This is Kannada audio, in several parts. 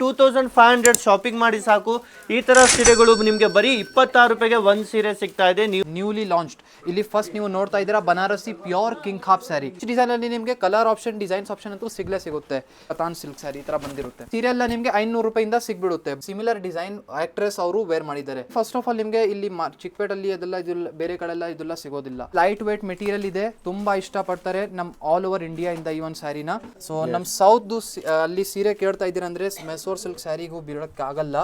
2500 ಶಾಪಿಂಗ್ ಮಾಡಿ ಸಾಕು. ಈ ತರ ಸೀರೆಗಳು ನಿಮಗೆ ಬರೀ 26 ರೂಪಾಯಿಗೆ ಒಂದು ಸೀರೆ ಸಿಗ್ತಾ ಇದೆ. ನ್ಯೂಲಿ ಲಾಂಚ್ಡ್ ಇಲ್ಲಿ ಫಸ್ಟ್ ನೀವು ನೋಡ್ತಾ ಇದ್ದೀರಾ Banarasi pure king half sari. Design ಅಲ್ಲಿ ನಿಮಗೆ ಕಲರ್ ಆಪ್ಷನ್ ಡಿಸೈನ್ಸ್ ಆಪ್ಷನ್ ಅಂತೂ ಸಿಗುತ್ತೆ. ಕತಾನ್ ಸಿಲ್ಕ್ ಸ್ಯಾರಿ ಈ ತರ ಬಂದಿರುತ್ತೆ. ಸೀರಿಯಲ್ ನಿಮಗೆ 500 ರೂಪಾಯಿಂದ ಸಿಗ್ಬಿಡುತ್ತೆ. ಸಿಮಿಲರ್ ಡಿಸೈನ್ ಆಕ್ಟ್ರೆಸ್ ಅವರು ವೇರ್ ಮಾಡಿದ್ದಾರೆ. ಫಸ್ಟ್ ಆಫ್ ಆಲ್ ನಿಮಗೆ ಇಲ್ಲಿ ಚಿಕ್ಕಪೇಟಲ್ಲಿ ಅದೆಲ್ಲ ಬೇರೆ ಕಡೆ ಎಲ್ಲ ಇದೆಲ್ಲ ಸಿಗೋದಿಲ್ಲ. ಲೈಟ್ ವೇಟ್ ಮೆಟೀರಿಯಲ್ ಇದೆ, ತುಂಬಾ ಇಷ್ಟ ಪಡ್ತಾರೆ ನಮ್ ಆಲ್ ಓವರ್ ಇಂಡಿಯಾ ಇಂದ ಈ ಒಂದು ಸ್ಯಾರಿನ. ಸೊ ನಮ್ ಸೌತ್ ಅಲ್ಲಿ ಸೀರೆ ಕೇಳ್ತಾ ಇದ್ದೀರಾ ಅಂದ್ರೆ ಮೆಸೋರ್ ಸಿಲ್ಕ್ ಸ್ಯಾರಿಗೂ ಬಿಡೋಕ್ಕೆ ಆಗಲ್ಲ.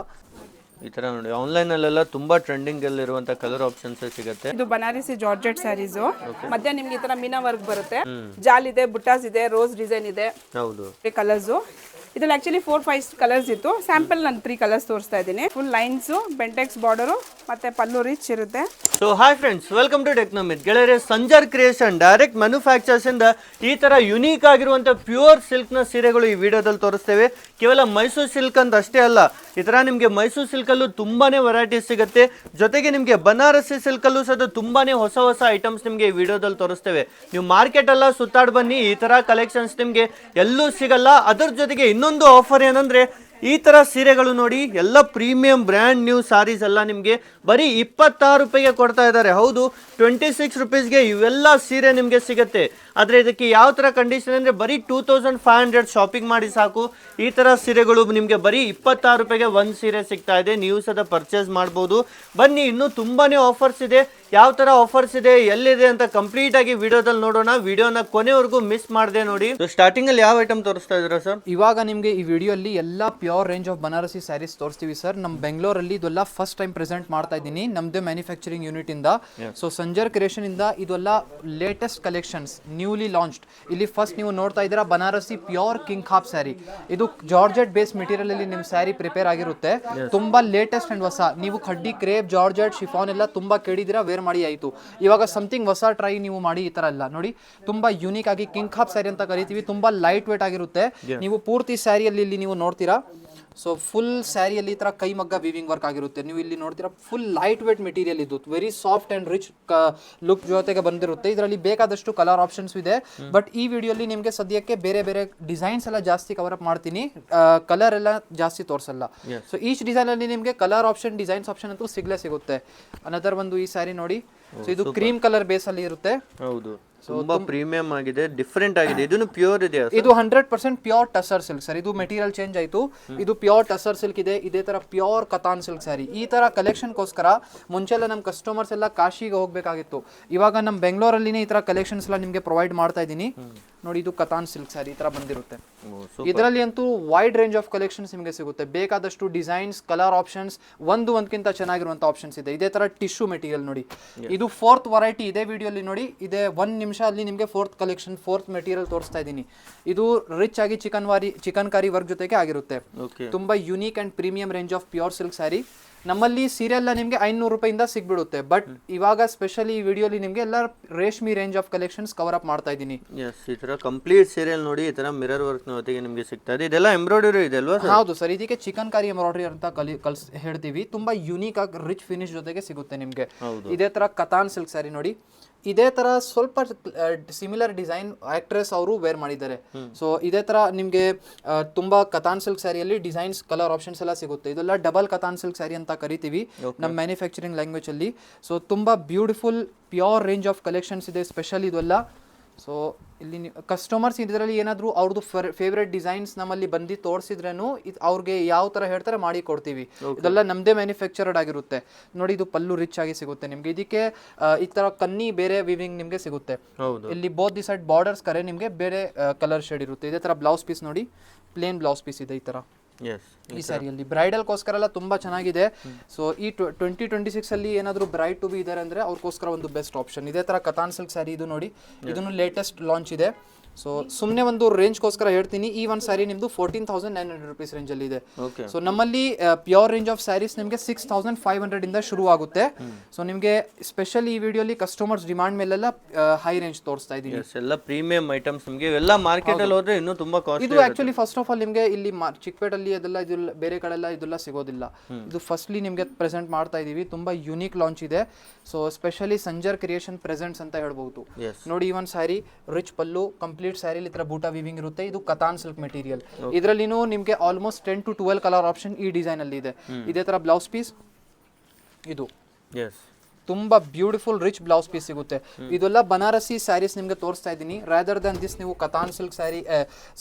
ಈ ತರ ನೋಡಿ ಆನ್ಲೈನ್ ಅಲ್ಲೆಲ್ಲ ತುಂಬಾ ಟ್ರೆಂಡಿಂಗ್ ಅಲ್ಲಿ ಇರುವಂತ ಕಲರ್ ಆಪ್ಷನ್ಸ್ ಸಿಗುತ್ತೆ. ಇದು ಬನಾರಸಿ ಜಾರ್ಜೆಟ್ ಸ್ಯಾರೀಸ್. ಮಧ್ಯ ನಿಮ್ಗೆ ಈ ತರ ಮೀನಾ ವರ್ಕ್ ಬರುತ್ತೆ, ಜಾಲ್ ಇದೆ, ಬುಟ್ಟಾಸ್ ಇದೆ, ರೋಸ್ ಡಿಸೈನ್ ಇದೆ. ಹೌದು, ಕಲರ್ಸ್ ಇದ್ರಲ್ಲಿ ಆಕ್ಚುಲಿ 4-5 ಕಲರ್ಸ್ ಇತ್ತು. ಸ್ಯಾಂಪಲ್ ನಾನು 3 ಕಲರ್ಸ್ ತೋರಿಸ್ತಾ ಇದ್ದೀನಿ. ಫುಲ್ ಲೈನ್ಸ್, ಬೆಂಟೆಕ್ಸ್ ಬಾರ್ಡರ್ ಮತ್ತೆ ಪಲ್ಲು ರಿಚ್ ಇರುತ್ತೆ. So hi friends, welcome to ಟೆಕ್ನೋಮಿತ್. ಗೆಳೆಯರೆ, ಸಂಜರ್ ಕ್ರಿಯೇಷನ್ ಡೈರೆಕ್ಟ್ ಮ್ಯಾನುಫ್ಯಾಕ್ಚರ್ಸ್ ಇಂದ ಈ ತರ ಯುನೀಕ್ ಆಗಿರುವಂತ ಪ್ಯೂರ್ ಸಿಲ್ಕ್ ನ ಸೀರೆಗಳು ಈ ವಿಡಿಯೋದಲ್ಲಿ ತೋರಿಸ್ತೇವೆ. ಕೇವಲ ಮೈಸೂರು ಸಿಲ್ಕ್ ಅಂತ ಅಷ್ಟೇ ಅಲ್ಲ, ಈ ತರ ನಿಮಗೆ ಮೈಸೂರು ಸಿಲ್ಕ್ ಅಲ್ಲೂ ತುಂಬಾನೇ ವೆರೈಟೀಸ್ ಸಿಗುತ್ತೆ. ಜೊತೆಗೆ ನಿಮಗೆ ಬನಾರಸಿ ಸಿಲ್ಕ್ ಅಲ್ಲೂ ಸಹ ತುಂಬಾನೇ ಹೊಸ ಹೊಸ ಐಟಮ್ಸ್ ನಿಮಗೆ ಈ ವಿಡಿಯೋದಲ್ಲಿ ತೋರಿಸ್ತೇವೆ. ನೀವು ಮಾರ್ಕೆಟ್ ಎಲ್ಲ ಸುತ್ತಾಡ್ ಬನ್ನಿ, ಈ ತರ ಕಲೆಕ್ಷನ್ಸ್ ನಿಮಗೆ ಎಲ್ಲೂ ಸಿಗಲ್ಲ. ಅದರ ಜೊತೆಗೆ ಇನ್ನೊಂದು ಆಫರ್ ಏನಂದ್ರೆ, ಈ ತರ ಸೀರೆಗಳು ನೋಡಿ, ಎಲ್ಲ ಪ್ರೀಮಿಯಂ ಬ್ರ್ಯಾಂಡ್ ನ್ಯೂ ಸಾರೀಸ್ ಎಲ್ಲ ನಿಮಗೆ ಬರೀ 26 ರೂಪಾಯಿಗೆ ಕೊಡ್ತಾ ಇದ್ದಾರೆ. ಹೌದು, 26 ರುಪೀಸ್ಗೆ ಇವೆಲ್ಲ ಸೀರೆ ನಿಮಗೆ ಸಿಗುತ್ತೆ. ಆದರೆ ಇದಕ್ಕೆ ಯಾವ ಥರ ಕಂಡೀಷನ್ ಅಂದರೆ, ಬರೀ 2500 ಶಾಪಿಂಗ್ ಮಾಡಿ ಸಾಕು. ಈ ಥರ ಸೀರೆಗಳು ನಿಮಗೆ ಬರೀ 26 ರೂಪಾಯಿಗೆ ಒಂದು ಸೀರೆ ಸಿಗ್ತಾ ಇದೆ. ನೀವು ಸಹ ಪರ್ಚೇಸ್ ಮಾಡ್ಬೋದು. ಬನ್ನಿ, ಇನ್ನೂ ತುಂಬಾ ಆಫರ್ಸ್ ಇದೆ. ಯಾವ ಥರ ಆಫರ್ಸ್ ಇದೆ, ಎಲ್ಲಿದೆ ಅಂತ ಕಂಪ್ಲೀಟ್ ಆಗಿ ವಿಡಿಯೋದಲ್ಲಿ ನೋಡೋಣ. ವಿಡಿಯೋನ ಕೊನೆವರೆಗೂ ಮಿಸ್ ಮಾಡದೆ ನೋಡಿ. ಸ್ಟಾರ್ಟಿಂಗ್ ಅಲ್ಲಿ ಯಾವ ಐಟಮ್ ತೋರಿಸ್ತಾ ಇದ್ದೀರಾ ಸರ್? ಇವಾಗ ನಿಮಗೆ ಈ ವಿಡಿಯೋಲಿ ಎಲ್ಲ pure range of Banarasi saris ತೋರಿಸ್ತೀವಿ ಸರ್. ನಮ್ಮ ಬೆಂಗಳೂರಲ್ಲಿ ಇದೆಲ್ಲ ಫಸ್ಟ್ ಟೈಮ್ ಪ್ರೆಸೆಂಟ್ ಮಾಡ್ತಾ ಇದ್ದೀನಿ ನಮ್ದೇ ಮ್ಯಾನುಫ್ಯಾಕ್ಚರಿಂಗ್ ಯೂನಿಟ್ ಇಂದ. ಸೊ ಸಂಜರ್ ಕ್ರಿಯೇಷನ್ ಇಂದ ಇದೆಲ್ಲ ಲೇಟೆಸ್ಟ್ ಕಲೆಕ್ಷನ್ಸ್ ನ್ಯೂಲಿ ಲಾಂಚ್ಡ್. ಇಲ್ಲಿ ಫಸ್ಟ್ ನೀವು ನೋಡ್ತಾ ಇದ್ದೀರಾ Banarasi pure king half sari. ಇದು ಜಾರ್ಜೆಟ್ ಬೇಸ್ ಮೆಟೀರಿಯಲ್ ಅಲ್ಲಿ ನಿಮ್ ಸ್ಯಾರಿ ಪ್ರಿಪೇರ್ ಆಗಿರುತ್ತೆ. ತುಂಬಾ ಲೇಟೆಸ್ಟ್ ಅಂಡ್ ಹೊಸ. ನೀವು ಖಡ್ಡಿ, ಕ್ರೇಪ್, ಜಾರ್ಜೆಟ್, ಶಿಫಾನ್ ಎಲ್ಲ ತುಂಬಾ ಕೇಳಿದಿರಾ, ವೇರ್ ಮಾಡಿ ಆಯಿತು. ಇವಾಗ ಸಮಥಿಂಗ್ ಹೊಸ ಟ್ರೈ ನೀವು ಮಾಡಿ. ಈ ತರ ಎಲ್ಲ ನೋಡಿ, ತುಂಬಾ ಯೂನಿಕ್ ಆಗಿ ಕಿಂಗ್ ಹಾಫ್ ಸ್ಯಾರಿ ಅಂತ ಕರಿತೀವಿ. ತುಂಬಾ ಲೈಟ್ ವೇಟ್ ಆಗಿರುತ್ತೆ. ನೀವು ಪೂರ್ತಿ ಸ್ಯಾರಿಯಲ್ಲಿ ಇಲ್ಲಿ ನೀವು ನೋಡ್ತೀರಾ. ಸೊ ಫುಲ್ ಸ್ಯಾರಿಯಲ್ಲಿ ಈ ತರ ಕೈ ಮಗ್ಗ ವೀವಿಂಗ್ ವರ್ಕ್ ಆಗಿರುತ್ತೆ. ನೀವು ಇಲ್ಲಿ ನೋಡ್ತೀರಾ, ಫುಲ್ ಲೈಟ್ ವೇಟ್ ಮೆಟೀರಿಯಲ್ ಇದು. Very soft and rich look ಜೊತೆಗೆ ಬಂದಿರುತ್ತೆ. ಇದರಲ್ಲಿ ಬೇಕಾದಷ್ಟು ಕಲರ್ ಆಪ್ಷನ್ಸ್ ಇದೆ. ಬಟ್ ಈ ವಿಡಿಯೋಲಿ ನಿಮಗೆ ಸದ್ಯಕ್ಕೆ ಬೇರೆ ಬೇರೆ ಡಿಸೈನ್ಸ್ ಎಲ್ಲ ಜಾಸ್ತಿ ಕವರ್ ಅಪ್ ಮಾಡ್ತೀನಿ, ಕಲರ್ ಎಲ್ಲ ಜಾಸ್ತಿ ತೋರಿಸಲ್ಲ. ಸೊ ಈಚ್ ಡಿಸೈನ್ ಅಲ್ಲಿ ನಿಮಗೆ ಕಲರ್ ಆಪ್ಷನ್ ಡಿಸೈನ್ಸ್ ಆಪ್ಷನ್ ಅಂತೂ ಸಿಗುತ್ತೆ. ಅನದರ್ ಒಂದು ಈ ಸ್ಯಾರಿ ನೋಡಿ. ಸೊ ಇದು ಕ್ರೀಮ್ ಕಲರ್ ಬೇಸ್ ಅಲ್ಲಿ ಇರುತ್ತೆ. ಹೌದು, ತುಂಬಾ ಪ್ರೀಮಿಯಂ ಆಗಿದೆ, ಡಿಫರೆಂಟ್ ಆಗಿದೆ. ಇದನ್ನು ಪ್ಯೂರ್ ಇದೆ. ಇದು 100% ಪ್ಯೂರ್ ಟಸರ್ ಸಿಲ್ಕ್ ಸರ್. ಇದು ಮೆಟೀರಿಯಲ್ ಚೇಂಜ್ ಆಯ್ತು. ಇದು ಪ್ಯೂರ್ ಟಸರ್ ಸಿಲ್ಕ್ ಇದೆ. ಇದೇ ತರ ಪ್ಯೂರ್ ಕತಾನ್ ಸಿಲ್ಕ್ ಸ್ಯಾರಿ. ಈ ತರ ಕಲೆಕ್ಷನ್ಗೋಸ್ಕರ ಮುಂಚೆಲ್ಲ ನಮ್ಮ ಕಸ್ಟಮರ್ಸ್ ಎಲ್ಲ ಕಾಶಿಗೆ ಹೋಗ್ಬೇಕಾಗಿತ್ತು. ಇವಾಗ ನಮ್ಮ ಬೆಂಗಳೂರಲ್ಲಿನೇ ಈ ತರ ಕಲೆಕ್ಷನ್ಸ್ ಎಲ್ಲ ನಿಮಗೆ ಪ್ರೊವೈಡ್ ಮಾಡ್ತಾ ಇದ್ದೀನಿ. ನೋಡಿ, ಇದು ಕತಾನ್ ಸಿಲ್ಕ್ ಸ್ಯಾರಿ ಈ ತರ ಬಂದಿರುತ್ತೆ. ಇದರಲ್ಲಿ ಅಂತೂ ವೈಡ್ ರೇಂಜ್ ಆಫ್ ಕಲೆಕ್ಷನ್ಸ್ ನಿಮಗೆ ಸಿಗುತ್ತೆ. ಬೇಕಾದಷ್ಟು ಡಿಸೈನ್ಸ್, ಕಲರ್ ಆಪ್ಷನ್ಸ್, ಒಂದಕ್ಕಿಂತ ಚೆನ್ನಾಗಿರುವಂತ ಆಪ್ಷನ್ಸ್ ಇದೆ. ಇದೇ ತರ ಟಿಶ್ಯೂ ಮೆಟೀರಿಯಲ್ ನೋಡಿ. ಇದು 4th ವೆರೈಟಿ ಇದೆ ವಿಡಿಯೋಲಿ ನೋಡಿ. ಇದೆ 1 ನಿಮಿಷ ಅಲ್ಲಿ ನಿಮಗೆ 4th ಕಲೆಕ್ಷನ್, 4th ಮೆಟೀರಿಯಲ್ ತೋರಿಸ್ತಾ ಇದ್ದೀನಿ. ಇದು ರಿಚ್ ಆಗಿ ಚಿಕನ್ ಕಾರಿ ವರ್ಕ್ ಜೊತೆಗೆ ಆಗಿರುತ್ತೆ. ತುಂಬಾ unique and premium range of pure silk sari. ನಮ್ಮಲ್ಲಿ ಸೀರೆ ನಿಮಗೆ 500 ರೂಪಾಯಿಂದ ಸಿಗ್ಬಿಡುತ್ತೆ. ಬಟ್ ಇವಾಗ ಸ್ಪೆಷಲಿ ಈ ವಿಡಿಯೋಲಿ ನಿಮಗೆ ಎಲ್ಲ ರೇಷ್ಮಿ range of collections cover up ಮಾಡ್ತಾ ಇದ್ದೀನಿ. ಈ ತರ ಕಂಪ್ಲೀಟ್ ಸೀರಿಯಲ್ ನೋಡಿ, ಈ ತರ ಮಿರರ್ ವರ್ಕ್ ಜೊತೆಗೆ ನಿಮಗೆ ಸಿಗ್ತಾ ಇದೆ. ಇದೆಲ್ಲ ಎಂಬ್ರಾಯ್ಡರಿ ಇದೆ ಅಲ್ವಾ? ಹೌದು ಸರ್, ಇದಕ್ಕೆ ಚಿಕನ್ ಕಾರಿ ಎಂಬ್ರಾಯ್ಡರಿ ಅಂತ ಹೇಳ್ತೀವಿ. ತುಂಬಾ ಯುನೀಕ್ ಆಗಿ ರಿಚ್ ಫಿನಿಶ್ ಜೊತೆಗೆ ಸಿಗುತ್ತೆ ನಿಮಗೆ. ಇದೇ ತರ ಕತಾನ್ ಸಿಲ್ಕ್ ಸ್ಯಾರಿ ನೋಡಿ. ಇದೇ ತರ ಸ್ವಲ್ಪ ಸಿಮಿಲರ್ ಡಿಸೈನ್ ಆಕ್ಟ್ರೆಸ್ ಅವರು ವೇರ್ ಮಾಡಿದ್ದಾರೆ. ಸೊ ಇದೇ ತರ ನಿಮಗೆ ತುಂಬಾ ಕತಾನ್ ಸಿಲ್ಕ್ ಸ್ಯಾರಿಯಲ್ಲಿ ಡಿಸೈನ್ಸ್, ಕಲರ್ ಆಪ್ಷನ್ಸ್ ಎಲ್ಲ ಸಿಗುತ್ತೆ. ಇದೆಲ್ಲ ಡಬಲ್ ಕತಾನ್ ಸಿಲ್ಕ್ ಸ್ಯಾರಿ ಅಂತ ಕರಿತೀವಿ ನಮ್ಮ ಮ್ಯಾನುಫ್ಯಾಕ್ಚರಿಂಗ್ ಲ್ಯಾಂಗ್ವೇಜ್ ಅಲ್ಲಿ. ಸೊ ತುಂಬಾ beautiful pure range of collections ಇದೆ ಸ್ಪೆಷಲ್ ಇದೆಲ್ಲ. ಸೊ ಇಲ್ಲಿ ಕಸ್ಟಮರ್ಸ್ ಇದರಲ್ಲಿ ಏನಾದರೂ ಅವ್ರದ್ದು ಫೇವ್ರೆಟ್ ಡಿಸೈನ್ಸ್ ನಮ್ಮಲ್ಲಿ ಬಂದು ತೋರಿಸಿದ್ರೇನು ಅವ್ರಿಗೆ ಯಾವ ಥರ ಹೇಳ್ತಾರೆ ಮಾಡಿ ಕೊಡ್ತೀವಿ. ಇದೆಲ್ಲ ನಮ್ಮದೇ ಮ್ಯಾನುಫ್ಯಾಕ್ಚರ್ಡ್ ಆಗಿರುತ್ತೆ. ನೋಡಿ, ಇದು ಪಲ್ಲು ರಿಚ್ ಆಗಿ ಸಿಗುತ್ತೆ ನಿಮಗೆ. ಇದಕ್ಕೆ ಈ ಥರ ಕನ್ನಿ ಬೇರೆ ವಿವಿಂಗ್ ನಿಮಗೆ ಸಿಗುತ್ತೆ. ಇಲ್ಲಿ ಬೋತ್ ದಿ ಸೈಡ್ ಬಾರ್ಡರ್ಸ್ ಕರೆ ನಿಮಗೆ ಬೇರೆ ಕಲರ್ ಶೇಡ್ ಇರುತ್ತೆ. ಇದೇ ಥರ ಬ್ಲೌಸ್ ಪೀಸ್ ನೋಡಿ, ಪ್ಲೇನ್ ಬ್ಲೌಸ್ ಪೀಸ್ ಇದೆ ಈ ಥರ. ಈ ಸ್ಯಾರಿಯಲ್ಲಿ ಬ್ರೈಡಲ್ಗೋಸ್ಕರ ಎಲ್ಲ ತುಂಬಾ ಚೆನ್ನಾಗಿದೆ. ಸೊ ಈ 2026 ಅಲ್ಲಿ ಏನಾದರೂ ಬ್ರೈಡ್ ಟು ಬಿ ಇದ್ದಾರೆ ಅಂದ್ರೆ ಅವ್ರಿಗೋಸ್ಕರ ಒಂದು ಬೆಸ್ಟ್ ಆಪ್ಷನ್. ಇದೇ ತರ ಕತಾನ್ ಸಿಲ್ಕ್ ಸ್ಯಾರಿ ಇದು ನೋಡಿ. ಇದನ್ನು ಲೇಟೆಸ್ಟ್ ಲಾಂಚ್ ಇದೆ. ಸೊ ಸುಮ್ಮನೆ ಒಂದು ರೇಂಜ್ಗೋಸ್ಕರ ಹೇಳ್ತೀನಿ. ಈ ಒಂದು ಸ್ಯಾರಿ ನಿಮ್ದು 14,900 ರೂಪೀಸ್ ರೇಂಜಲ್ಲಿ ಇದೆ. ಸೊ ನಮ್ಮಲ್ಲಿ ಪ್ಯೂರ್ ರೇಂಜ್ ಆಫ್ ಸ್ಯಾರೀಸ್ ನಿಮಗೆ 6,500 ಇಂದ ಶುರು ಆಗುತ್ತೆ. ಸೊ ನಿಮಗೆ ಸ್ಪೆಷಲ್ ಈ ವಿಡಿಯೋಲಿ ಕಸ್ಟಮರ್ಸ್ ಡಿಮಾಂಡ್ ಮೇಲೆಲ್ಲ ಹೈ ರೇಂಜ್ ತೋರಿಸ್ತಾ ಇದ್ದೀನಿ. ಎಲ್ಲ ಪ್ರೀಮಿಯಂ ಐಟಮ್ಸ್ ನಿಮಗೆ ಎಲ್ಲ ಮಾರ್ಕೆಟ್ ಅಲ್ಲಿ ಹೋದ್ರೆ ಇನ್ನೂ ತುಂಬಾ ಕಾಸ್ಟ್. ಇದು ಆಕ್ಚುಲಿ ಫಸ್ಟ್ ಆಫ್ ಆಲ್ ನಿಮಗೆ ಇಲ್ಲಿ ಚಿಕ್ಕಪೇಟಲ್ಲಿ ಅದೆಲ್ಲ ಇದೆಲ್ಲ ಬೇರೆ ಕಡೆಲ್ಲ ಇದೆಲ್ಲ ಸಿಗೋದಿಲ್ಲ. ಇದು ಫಸ್ಟ್ಲಿ ನಿಮಗೆ ಪ್ರೆಸೆಂಟ್ ಮಾಡ್ತಾ ಇದೀವಿ. ತುಂಬಾ ಯುನೀಕ್ ಲಾಂಚ್ ಇದೆ. So specially Sanjar creation presents ಅಂತ ಹೇಳ್ಬಹುದು. ನೋಡಿ, ಈ ಒಂದು ಸ್ಯಾರಿ ರಿಚ್ ಪಲ್ಲು, ಕಂಪ್ಲೀಟ್ ಕಂಪ್ಲೀಟ್ ಸ್ಯಾರಿಲಿ ಈ ತರ ಬೂಟಾ ವಿವಿಂಗ್ ಇರುತ್ತೆ. ಇದು ಕತಾನ್ ಸಿಲ್ಕ್ ಮೆಟೀರಿಯಲ್. ಇದರಲ್ಲಿನೂ ನಿಮಗೆ ಆಲ್ಮೋಸ್ಟ್ 10 to 12 ಕಲರ್ ಆಪ್ಷನ್ ಈ ಡಿಸೈನ್ ಅಲ್ಲಿ ಇದೆ. ಇದೇ ತರ ಬ್ಲೌಸ್ ಪೀಸ್ ಇದು ತುಂಬಾ ಬ್ಯೂಟಿಫುಲ್ ರಿಚ್ ಬ್ಲೌಸ್ ಪೀಸ್ ಸಿಗುತ್ತೆ. ಇದೆಲ್ಲ ಬನಾರಸಿ ಸ್ಯಾರೀಸ್ ನಿಮಗೆ ತೋರಿಸ್ತಾ ಇದ್ದೀನಿ. ರಾದರ್ ದನ್ ದಿಸ್ ನೀವು ಕತಾನ್ ಸಿಲ್ಕ್ ಸ್ಯಾರಿ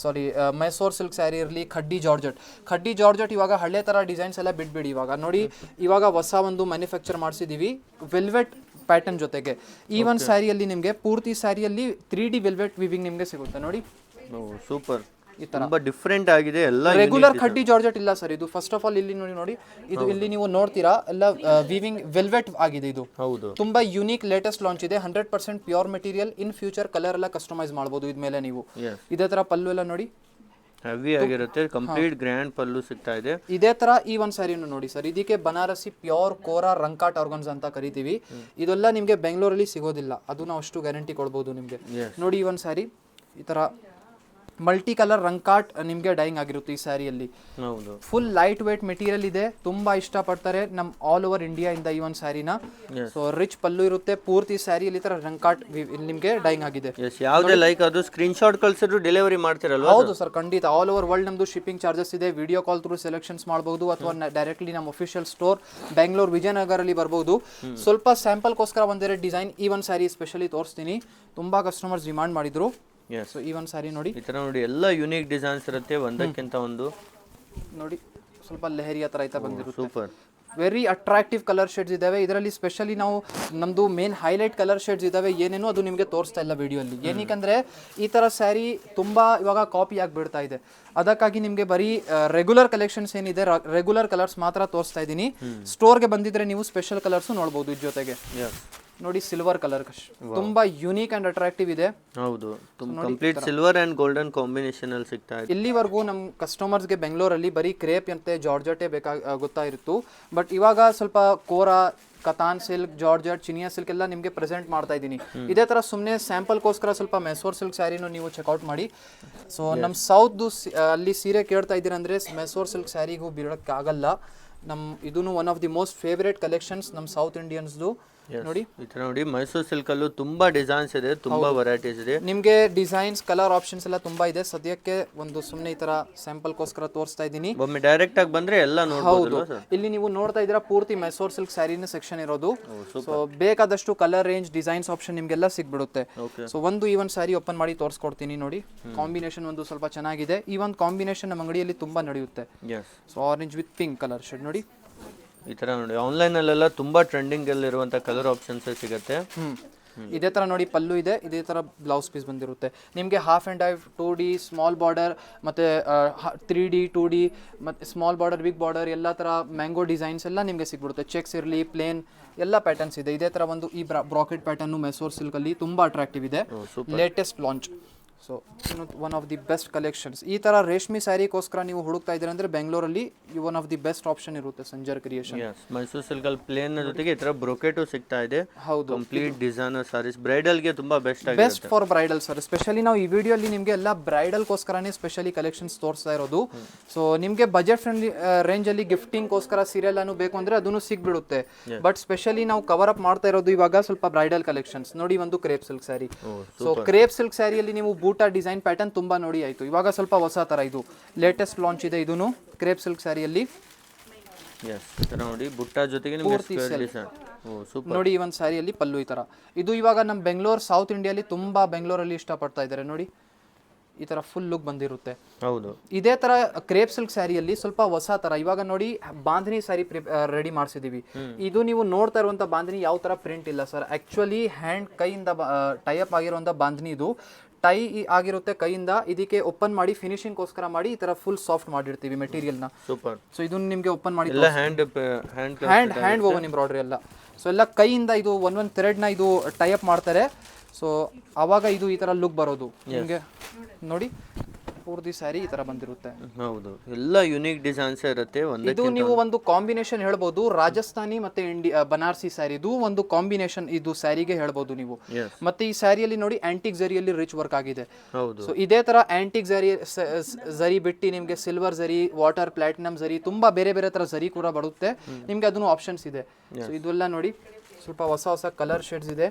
ಮೈಸೂರ್ ಸಿಲ್ಕ್ ಸ್ಯಾರಿ ಇರಲಿ, ಖಡ್ಡಿ ಜಾರ್ಜೆಟ್ ಇವಾಗ ಹಳೆ ತರ ಡಿಸೈನ್ಸ್ ಎಲ್ಲ ಬಿಟ್ಬಿಡಿ. ಇವಾಗ ನೋಡಿ, ಇವಾಗ ಹೊಸ ಒಂದು ಮ್ಯಾನುಫ್ಯಾಕ್ಚರ್ ಮಾಡಿಸಿದೀವಿ ವೆಲ್ವೆಟ್ ಪ್ಯಾಟರ್ನ್ ಜೊತೆಗೆ. ಈ ಒಂದು ಸ್ಯಾರಿಯಲ್ಲಿ ನಿಮಗೆ ಪೂರ್ತಿ ಸ್ಯಾರಿಯಲ್ಲಿ 3D ವೆಲ್ವೆಟ್ ವಿವಿಂಗ್ ನಿಮಗೆ ಸಿಗುತ್ತೆ ನೋಡಿ. ಸೂಪರ್, ತುಂಬಾ ಡಿಫರೆಂಟ್ ಆಗಿದೆ. ಎಲ್ಲ ರೆಗ್ಯುಲರ್ ಖಡ್ಡಿ ಜಾರ್ಜೆಟ್ ಇಲ್ಲ ಸರ್ ಇದು. ಫಸ್ಟ್ ಆಫ್ ಆಲ್ ಇಲ್ಲಿ ನೋಡಿ ಇದು ಇಲ್ಲಿ ನೀವು ನೋಡ್ತೀರಾ ಎಲ್ಲ ವಿವಿಂಗ್ ವೆಲ್ವೆಟ್ ಆಗಿದೆ. ಇದು ಹೌದು, ತುಂಬಾ ಯೂನಿಕ್ ಲೇಟೆಸ್ಟ್ ಲಾಂಚ್ ಇದೆ. 100% pure material. In future colour ಎಲ್ಲ ಕಸ್ಟಮೈಸ್ ಮಾಡಬಹುದು ಇದ್ಮೇಲೆ ನೀವು. ಇದೇ ತರ ಪಲ್ಲು ಎಲ್ಲ ನೋಡಿ ಹೆವಿ ಆಗಿರುತ್ತೆ. ಕಂಪ್ಲೀಟ್ ಗ್ರ್ಯಾಂಡ್ ಪಲ್ಲು ಸಿಗ್ತಾ ಇದೆ. ಇದೇ ತರ ಈ ಒಂದು ಸ್ಯಾರಿಯನ್ನು ನೋಡಿ ಸರ್. ಇದಕ್ಕೆ ಬನಾರಸಿ ಪ್ಯೂರ್ ಕೋರಾ ರಂಕಾಟ್ ಆರ್ಗನ್ಸ್ ಅಂತ ಕರಿತೀವಿ. ಇದೆಲ್ಲ ನಿಮ್ಗೆ ಬೆಂಗಳೂರಲ್ಲಿ ಸಿಗೋದಿಲ್ಲ, ಅದು ನಾವು ಅಷ್ಟು ಗ್ಯಾರಂಟಿ ಕೊಡ್ಬೋದು ನಿಮ್ಗೆ. ನೋಡಿ ಈ ಒಂದು ಸ್ಯಾರಿ ಈ ತರ ಮಲ್ಟಿ ಕಲರ್ ರಂಕಾಟ್ ನಿಮಗೆ ಡೈಯಿಂಗ್ ಆಗಿರುತ್ತೆ ಈ ಸ್ಯಾರಿಯಲ್ಲಿ. ಫುಲ್ ಲೈಟ್ ವೇಟ್ ಮೆಟೀರಿಯಲ್ ಇದೆ. ತುಂಬಾ ಇಷ್ಟಪಡ್ತಾರೆ ನಮ್ ಆಲ್ ಓವರ್ ಇಂಡಿಯಾ ಇಂದ ಈ ಒಂದು ಸ್ಯಾರಿನ. ಸೊ ರಿಚ್ ಪಲ್ಲು ಇರುತ್ತೆ. ಪೂರ್ತಿ ಸ್ಯಾರಿಯಲ್ಲಿ ತರ ರಂಕಾಟ್ ನಿಮ್ಗೆ ಡೈಯಿಂಗ್ ಆಗಿದೆ. ಯಾವುದೇ ಲೈಕ್ ಅದು ಸ್ಕ್ರೀನ್ ಶಾಟ್ ಕಳ್ಸಿದ್ರು ಡೆಲಿವರಿ ಮಾಡ್ತಿರಲ್ವಾ? ಹೌದು ಸರ್, ಖಂಡಿತ. ಆಲ್ ಓವರ್ ವರ್ಲ್ಡ್ ನಮ್ದು ಶಿಪ್ಪಿಂಗ್ ಚಾರ್ಜಸ್ ಇದೆ. ವಿಡಿಯೋ ಕಾಲ್ ಥ್ರೂ ಸೆಲೆಕ್ಷನ್ಸ್ ಮಾಡಬಹುದು ಅಥವಾ ಡೈರೆಕ್ಟ್ಲಿ ನಮ್ಮ ಅಫಿಷಿಯಲ್ ಸ್ಟೋರ್ ಬೆಂಗಳೂರು ವಿಜಯನಗರಲ್ಲಿ ಬರಬಹುದು. ಸ್ವಲ್ಪ ಸ್ಯಾಂಪಲ್ಗೋಸ್ಕರ ಒಂದೆರಡು ಡಿಸೈನ್ ಈ ಒಂದು ಸ್ಯಾರಿ ಸ್ಪೆಷಲಿ ತೋರಿಸ್ತೀನಿ. ತುಂಬಾ ಕಸ್ಟಮರ್ಸ್ ಡಿಮಾಂಡ್ ಮಾಡಿದ್ರು. ಸೊ ಈ ಒಂದು ಸ್ಯಾರಿ ನೋಡಿ, ಈ ತರ ನೋಡಿ ಎಲ್ಲ ಯೂನಿಕ್ ಡಿಸೈನ್ಸ್ ಇರುತ್ತೆ, ಒಂದಕ್ಕಿಂತ ಒಂದು. ನೋಡಿ ಸ್ವಲ್ಪ ಲೆಹರಿಯಾ ತರ ಐತ ಬಂದಿರುತ್ತೆ. Super, very attractive colour shades ಇದಾವೆ ಇದರಲ್ಲಿ. ಸ್ಪೆಷಲಿ ನಾವು ನಮ್ದು ಮೇನ್ ಹೈಲೈಟ್ ಕಲರ್ ಶೇಡ್ಸ್ ಇದಾವೆ. ಏನೇನೋ ಅದು ನಿಮಗೆ ತೋರಿಸ್ತಾ ಇಲ್ಲ ವಿಡಿಯೋಲ್ಲಿ. ಏನಕ್ಕಂದ್ರೆ ಈ ತರ ಸ್ಯಾರಿ ತುಂಬಾ ಇವಾಗ ಕಾಪಿ ಆಗಿ ಬಿಡ್ತಾ ಇದೆ. ಅದಕ್ಕಾಗಿ ನಿಮಗೆ ಬರೀ ರೆಗ್ಯುಲರ್ ಕಲೆಕ್ಷನ್ಸ್ ಏನಿದೆ ರೆಗ್ಯುಲರ್ ಕಲರ್ಸ್ ಮಾತ್ರ ತೋರಿಸ್ತಾ ಇದ್ದೀನಿ. ಸ್ಟೋರ್ಗೆ ಬಂದಿದ್ರೆ ನೀವು ಸ್ಪೆಷಲ್ ಕಲರ್ಸ್ ನೋಡಬಹುದು. ಇದ್ರ ಜೊತೆಗೆ ನೋಡಿ ಸಿಲ್ವರ್ ಕಲರ್ ತುಂಬಾ ಯೂನಿಕ್ ಅಂಡ್ ಅಟ್ರಾಕ್ಟಿವ್ ಇದೆ. ಹೌದು, complete silver and golden combination ಅಲ್ಲಿ ಸಿಗ್ತಾ ಇದೆ. ಇಲ್ಲಿವರೆಗೂ ನಮ್ಮ ಕಸ್ಟಮರ್ಸ್ಗೆ ಬೆಂಗಳೂರಲ್ಲಿ ಬರೀ ಕ್ರೇಪ್ ಅಂತೆ ಜಾರ್ಜೆಟೇ ಗೊತ್ತಾಗಿತ್ತು. ಬಟ್ ಇವಾಗ ಸ್ವಲ್ಪ ಕೋರಾ, ಕತಾನ್ ಸಿಲ್ಕ್, ಜಾರ್ಜೆಟ್, ಚಿನಿಯಾ ಸಿಲ್ಕ್ ಎಲ್ಲ ನಿಮಗೆ ಪ್ರೆಸೆಂಟ್ ಮಾಡ್ತಾ ಇದ್ದೀನಿ. ಇದೇ ತರ ಸುಮ್ಮನೆ ಸ್ಯಾಂಪಲ್ಗೋಸ್ಕರ ಸ್ವಲ್ಪ ಮೈಸೂರ್ ಸಿಲ್ಕ್ ಸ್ಯಾರಿನೂ ನೀವು ಚೆಕ್ಔಟ್ ಮಾಡಿ. ಸೊ ನಮ್ಮ ಸೌತ್ ಅಲ್ಲಿ ಸೀರೆ ಕೇಳ್ತಾ ಇದ್ದೀರಾ ಅಂದ್ರೆ ಮೈಸೂರ್ ಸಿಲ್ಕ್ ಸ್ಯಾರಿಗೂ ಬಿಡೋಕ್ಕಾಗಲ್ಲ. ಇದೂ one of the most favourite collections ನಮ್ಮ ಸೌತ್ ಇಂಡಿಯನ್ಸ್ದು. ನೋಡಿ ಈ ತರ ನೋಡಿ ಮೈಸೂರು ಸಿಲ್ಕ್ ಅಲ್ಲೂ ತುಂಬಾ ಡಿಸೈನ್ಸ್ ಇದೆ, ತುಂಬಾ ವೆರೈಟೀಸ್ ಇದೆ. ನಿಮ್ಗೆ ಡಿಸೈನ್ಸ್ ಕಲರ್ ಆಪ್ಷನ್ಸ್ ಎಲ್ಲ ತುಂಬಾ ಇದೆ. ಸದ್ಯಕ್ಕೆ ಒಂದು ಸುಮ್ಮನೆ ಈ ತರ ಸ್ಯಾಂಪಲ್ಗೋಸ್ಕರ ತೋರಿಸ್ತಾ ಇದ್ದೀನಿ. ಒಮ್ಮೆ ಡೈರೆಕ್ಟ್ ಆಗಿ ಬಂದ್ರೆ ಎಲ್ಲ ನೋಡಬಹುದು. ಇಲ್ಲಿ ನೀವು ನೋಡ್ತಾ ಇದ್ದೀರಾ ಪೂರ್ತಿ ಮೈಸೂರ್ ಸಿಲ್ಕ್ ಸ್ಯಾರಿನ ಸೆಕ್ಷನ್ ಇರೋದು. ಸೊ ಬೇಕಾದಷ್ಟು ಕಲರ್ ರೇಂಜ್, ಡಿಸೈನ್ಸ್ ಆಪ್ಷನ್ ನಿಮ್ಗೆಲ್ಲ ಸಿಗ್ಬಿಡುತ್ತೆ. ಸೊ ಒಂದು ಈ ಒಂದು ಸ್ಯಾರಿ ಓಪನ್ ಮಾಡಿ ತೋರಿಸ್ಕೊಡ್ತೀನಿ ನೋಡಿ. ಕಾಂಬಿನೇಷನ್ ಒಂದು ಸ್ವಲ್ಪ ಚೆನ್ನಾಗಿದೆ. ಈ ಒಂದು ಕಾಂಬಿನೇಷನ್ ನಮ್ಮ ಅಂಗಡಿಯಲ್ಲಿ ತುಂಬಾ ನಡೆಯುತ್ತೆ. So orange with pink colour shade ನೋಡಿ. ಈ ತರ ನೋಡಿ ಆನ್ಲೈನ್ ಅಲ್ಲೆಲ್ಲ ತುಂಬಾ ಟ್ರೆಂಡಿಂಗ್ ಅಲ್ಲಿ ಇರುವಂತ ಕಲರ್ ಆಪ್ಷನ್ಸ್ ಸಿಗುತ್ತೆ. ಇದೇ ತರ ನೋಡಿ ಪಲ್ಲು ಇದೆ. ಇದೇ ತರ ಬ್ಲೌಸ್ ಪೀಸ್ ಬಂದಿರುತ್ತೆ ನಿಮಗೆ. Half and half 2D small border ಮತ್ತೆ 3D 2D ಮತ್ತೆ ಸ್ಮಾಲ್ ಬಾರ್ಡರ್, ಬಿಗ್ ಬಾರ್ಡರ್ ಎಲ್ಲ ತರ ಮ್ಯಾಂಗೋ ಡಿಸೈನ್ಸ್ ಎಲ್ಲ ನಿಮಗೆ ಸಿಗ್ಬಿಡುತ್ತೆ. ಚೆಕ್ಸ್ ಇರಲಿ, ಪ್ಲೇನ್ ಎಲ್ಲ ಪ್ಯಾಟರ್ನ್ಸ್ ಇದೆ. ಇದೇ ತರ ಒಂದು ಈ ಬ್ರಾಕೆಟ್ ಪ್ಯಾಟರ್ನ್ ಮೈಸೂರ್ ಸಿಲ್ಕ್ ಅಲ್ಲಿ ತುಂಬಾ ಅಟ್ರಾಕ್ಟಿವ್ ಇದೆ. Latest launch. So one of the best collections. ಈ ತರ ರೇಷ್ಮೆ ಸ್ಯಾರಿಗೋಸ್ಕರ ನೀವು ಹುಡುಕ್ತಾ ಇದ್ದೀರಾ ಅಂದ್ರೆ ಬೆಂಗಳೂರಲ್ಲಿ one of the best option ಇರುತ್ತೆ ಸಂಜರ್ ಕ್ರಿಯೇಷನ್. ಮೈಸೂರು ಸಿಲ್ಕ್ ಅಲ್ಲಿ ಪ್ಲೇನ್ ಜೊತೆಗೆ ಈ ತರ ಬ್ರೊಕೆಟು ಸಿಗ್ತಾ ಇದೆ. ಹೌದು, ಕಂಪ್ಲೀಟ್ ಡಿಸೈನರ್ ಸಾರೀಸ್ ಬ್ರೈಡಲ್ ಗೆ ತುಂಬಾ ಬೆಸ್ಟ್ ಆಗಿದೆ. Best for bridal sir. Specially ನಾವು ಈ ವಿಡಿಯೋಲಿ ನಿಮಗೆ ಎಲ್ಲ ಬ್ರೈಡಲ್ಗೋಸ್ಕರನೇ ಸ್ಪೆಷಲಿ ಕಲೆಕ್ಷನ್ಸ್ ತೋರಿಸ್ತಾ ಇರೋದು. ಸೊ ನಿಮಗೆ ಬಜೆಟ್ ಫ್ರೆಂಡ್ಲಿ ರೇಂಜ್ ಅಲ್ಲಿ ಗಿಫ್ಟಿಂಗ್ಗೋಸ್ಕರ ಸೀರೆ ಎಲ್ಲಾನು ಬೇಕು ಅಂದ್ರೆ ಅದನ್ನು ಸಿಗ್ಬಿಡುತ್ತೆ. ಬಟ್ ಸ್ಪೆಷಲಿ ನಾವು ಕವರ್ ಅಪ್ ಮಾಡ್ತಾ ಇರೋದು ಇವಾಗ ಸ್ವಲ್ಪ ಬ್ರೈಡಲ್ ಕಲೆಕ್ಷನ್ಸ್. ನೋಡಿ ಒಂದು crepe silk saree. So crepe silk ಸ್ಯಾರಿಯಲ್ಲಿ ನೀವು ಬೂಟಾ ಡಿಸೈನ್ ಪ್ಯಾಟರ್ನ್ ತುಂಬಾ ನೋಡಿ ಆಯ್ತು. ಇವಾಗ ಸ್ವಲ್ಪ ಹೊಸ ತರ ಇದು ಲೇಟೆಸ್ಟ್ ಲಾಂಚ್ ಇದೆ. ಇದೂನು ಕ್ರೇಪ್ ಸಿಲ್ಕ್ ಸ್ಯಾರಿಯಲ್ಲಿ ನೋಡಿ ಬುಟ್ಟ ಜೊತೆಗೆ ನೋಡಿ ಈ ಒಂದು ಸ್ಯಾರಿಯಲ್ಲಿ ಪಲ್ಲು ಈ ತರ. ಇದು ಇವಾಗ ನಮ್ಮ ಬೆಂಗಳೂರು ಸೌತ್ ಇಂಡಿಯಾಲಿ ತುಂಬಾ ಬೆಂಗಳೂರಲ್ಲಿ ಇಷ್ಟಪಡ್ತಾ ಇದ್ದಾರೆ ನೋಡಿ. ಈ ತರ ಫುಲ್ ಲುಕ್ ಬಂದಿರುತ್ತೆ. ಹೌದು, ಇದೇ ತರ ಕ್ರೇಪ್ ಸಿಲ್ಕ್ ಸ್ಯಾರಿಯಲ್ಲಿ ಸ್ವಲ್ಪ ಹೊಸ ತರ ಇವಾಗ ನೋಡಿ ಬಾಂಧನಿ ಸ್ಯಾರಿ ರೆಡಿ ಮಾಡಿಸಿದೀವಿ. ಇದು ನೀವು ನೋಡ್ತಾ ಇರುವಂತ ಬಾಂಧನಿ ಯಾವ ತರ ಪ್ರಿಂಟ್ ಇಲ್ಲ ಸರ್. ಆಕ್ಚುಲಿ ಹ್ಯಾಂಡ್ ಕೈಯಿಂದ ಟೈಅಪ್ ಆಗಿರುವಂತ ಬಾಂಧನಿ. ಇದು ಟೈ ಆಗಿರುತ್ತೆ ಕೈಯಿಂದ. ಇದಕ್ಕೆ ಓಪನ್ ಮಾಡಿ ಫಿನಿಶಿಂಗ್ ಗೋಸ್ಕರ ಮಾಡಿ ಈ ತರ ಫುಲ್ ಸಾಫ್ಟ್ ಮಾಡಿರ್ತೀವಿ ಮೆಟೀರಿಯಲ್ ನ. ಸೂಪರ್. ಸೊ ಇದನ್ನ ನಿಮ್ಗೆ ಓಪನ್ ಮಾಡಿ ಹ್ಯಾಂಡ್ ಓವನ್ ಎಂಬ್ರಾಯ್ಡ್ರಿ ಎಲ್ಲ. ಸೊ ಎಲ್ಲ ಕೈಯಿಂದ ಇದು ಒಂದೊಂದು ಥ್ರೆಡ್ ನ ಇದು ಟೈಅಪ್ ಮಾಡ್ತಾರೆ. ಸೊ ಅವಾಗ ಇದು ಈ ತರ ಲುಕ್ ಬರೋದು ನಿಮ್ಗೆ ನೋಡಿ. ಪೂರ್ತಿ ಸ್ಯಾರಿ ಈ ತರ ಬಂದಿರುತ್ತೆ. ಹೌದು, ಎಲ್ಲ ಯುನಿಕ್ ಡಿಸೈನ್ಸ್ ಇರುತ್ತೆ. ಇದು ನೀವು ಒಂದು ಕಾಂಬಿನೇಷನ್ ಹೇಳ್ಬೋದು. ರಾಜಸ್ಥಾನಿ ಮತ್ತೆ ಬನಾರಸಿ ಸ್ಯಾರಿ ಇದು ಒಂದು ಕಾಂಬಿನೇಷನ್ ಇದು ಸ್ಯಾರಿಗೆ ಹೇಳ್ಬೋದು ನೀವು. ಮತ್ತೆ ಈ ಸ್ಯಾರಿಯಲ್ಲಿ ನೋಡಿ ಆಂಟಿಕ್ ಜರಿಯಲ್ಲಿ ರಿಚ್ ವರ್ಕ್ ಆಗಿದೆ. ಸೊ ಇದೇ ತರ ಆಂಟಿಕ್ ಜರಿ ಬಿಟ್ಟು ನಿಮ್ಗೆ ಸಿಲ್ವರ್ ಜರಿ, ವಾಟರ್ ಪ್ಲಾಟಿನಮ್ ಜರಿ, ತುಂಬಾ ಬೇರೆ ಬೇರೆ ತರ ಜರಿ ಕೂಡ ಬರುತ್ತೆ ನಿಮ್ಗೆ. ಅದನ್ನು ಆಪ್ಷನ್ಸ್ ಇದೆ. ಸೊ ಇದೆಲ್ಲ ನೋಡಿ ಸ್ವಲ್ಪ ಹೊಸ ಹೊಸ ಕಲರ್ ಶೇಡ್ಸ್ ಇದೆ.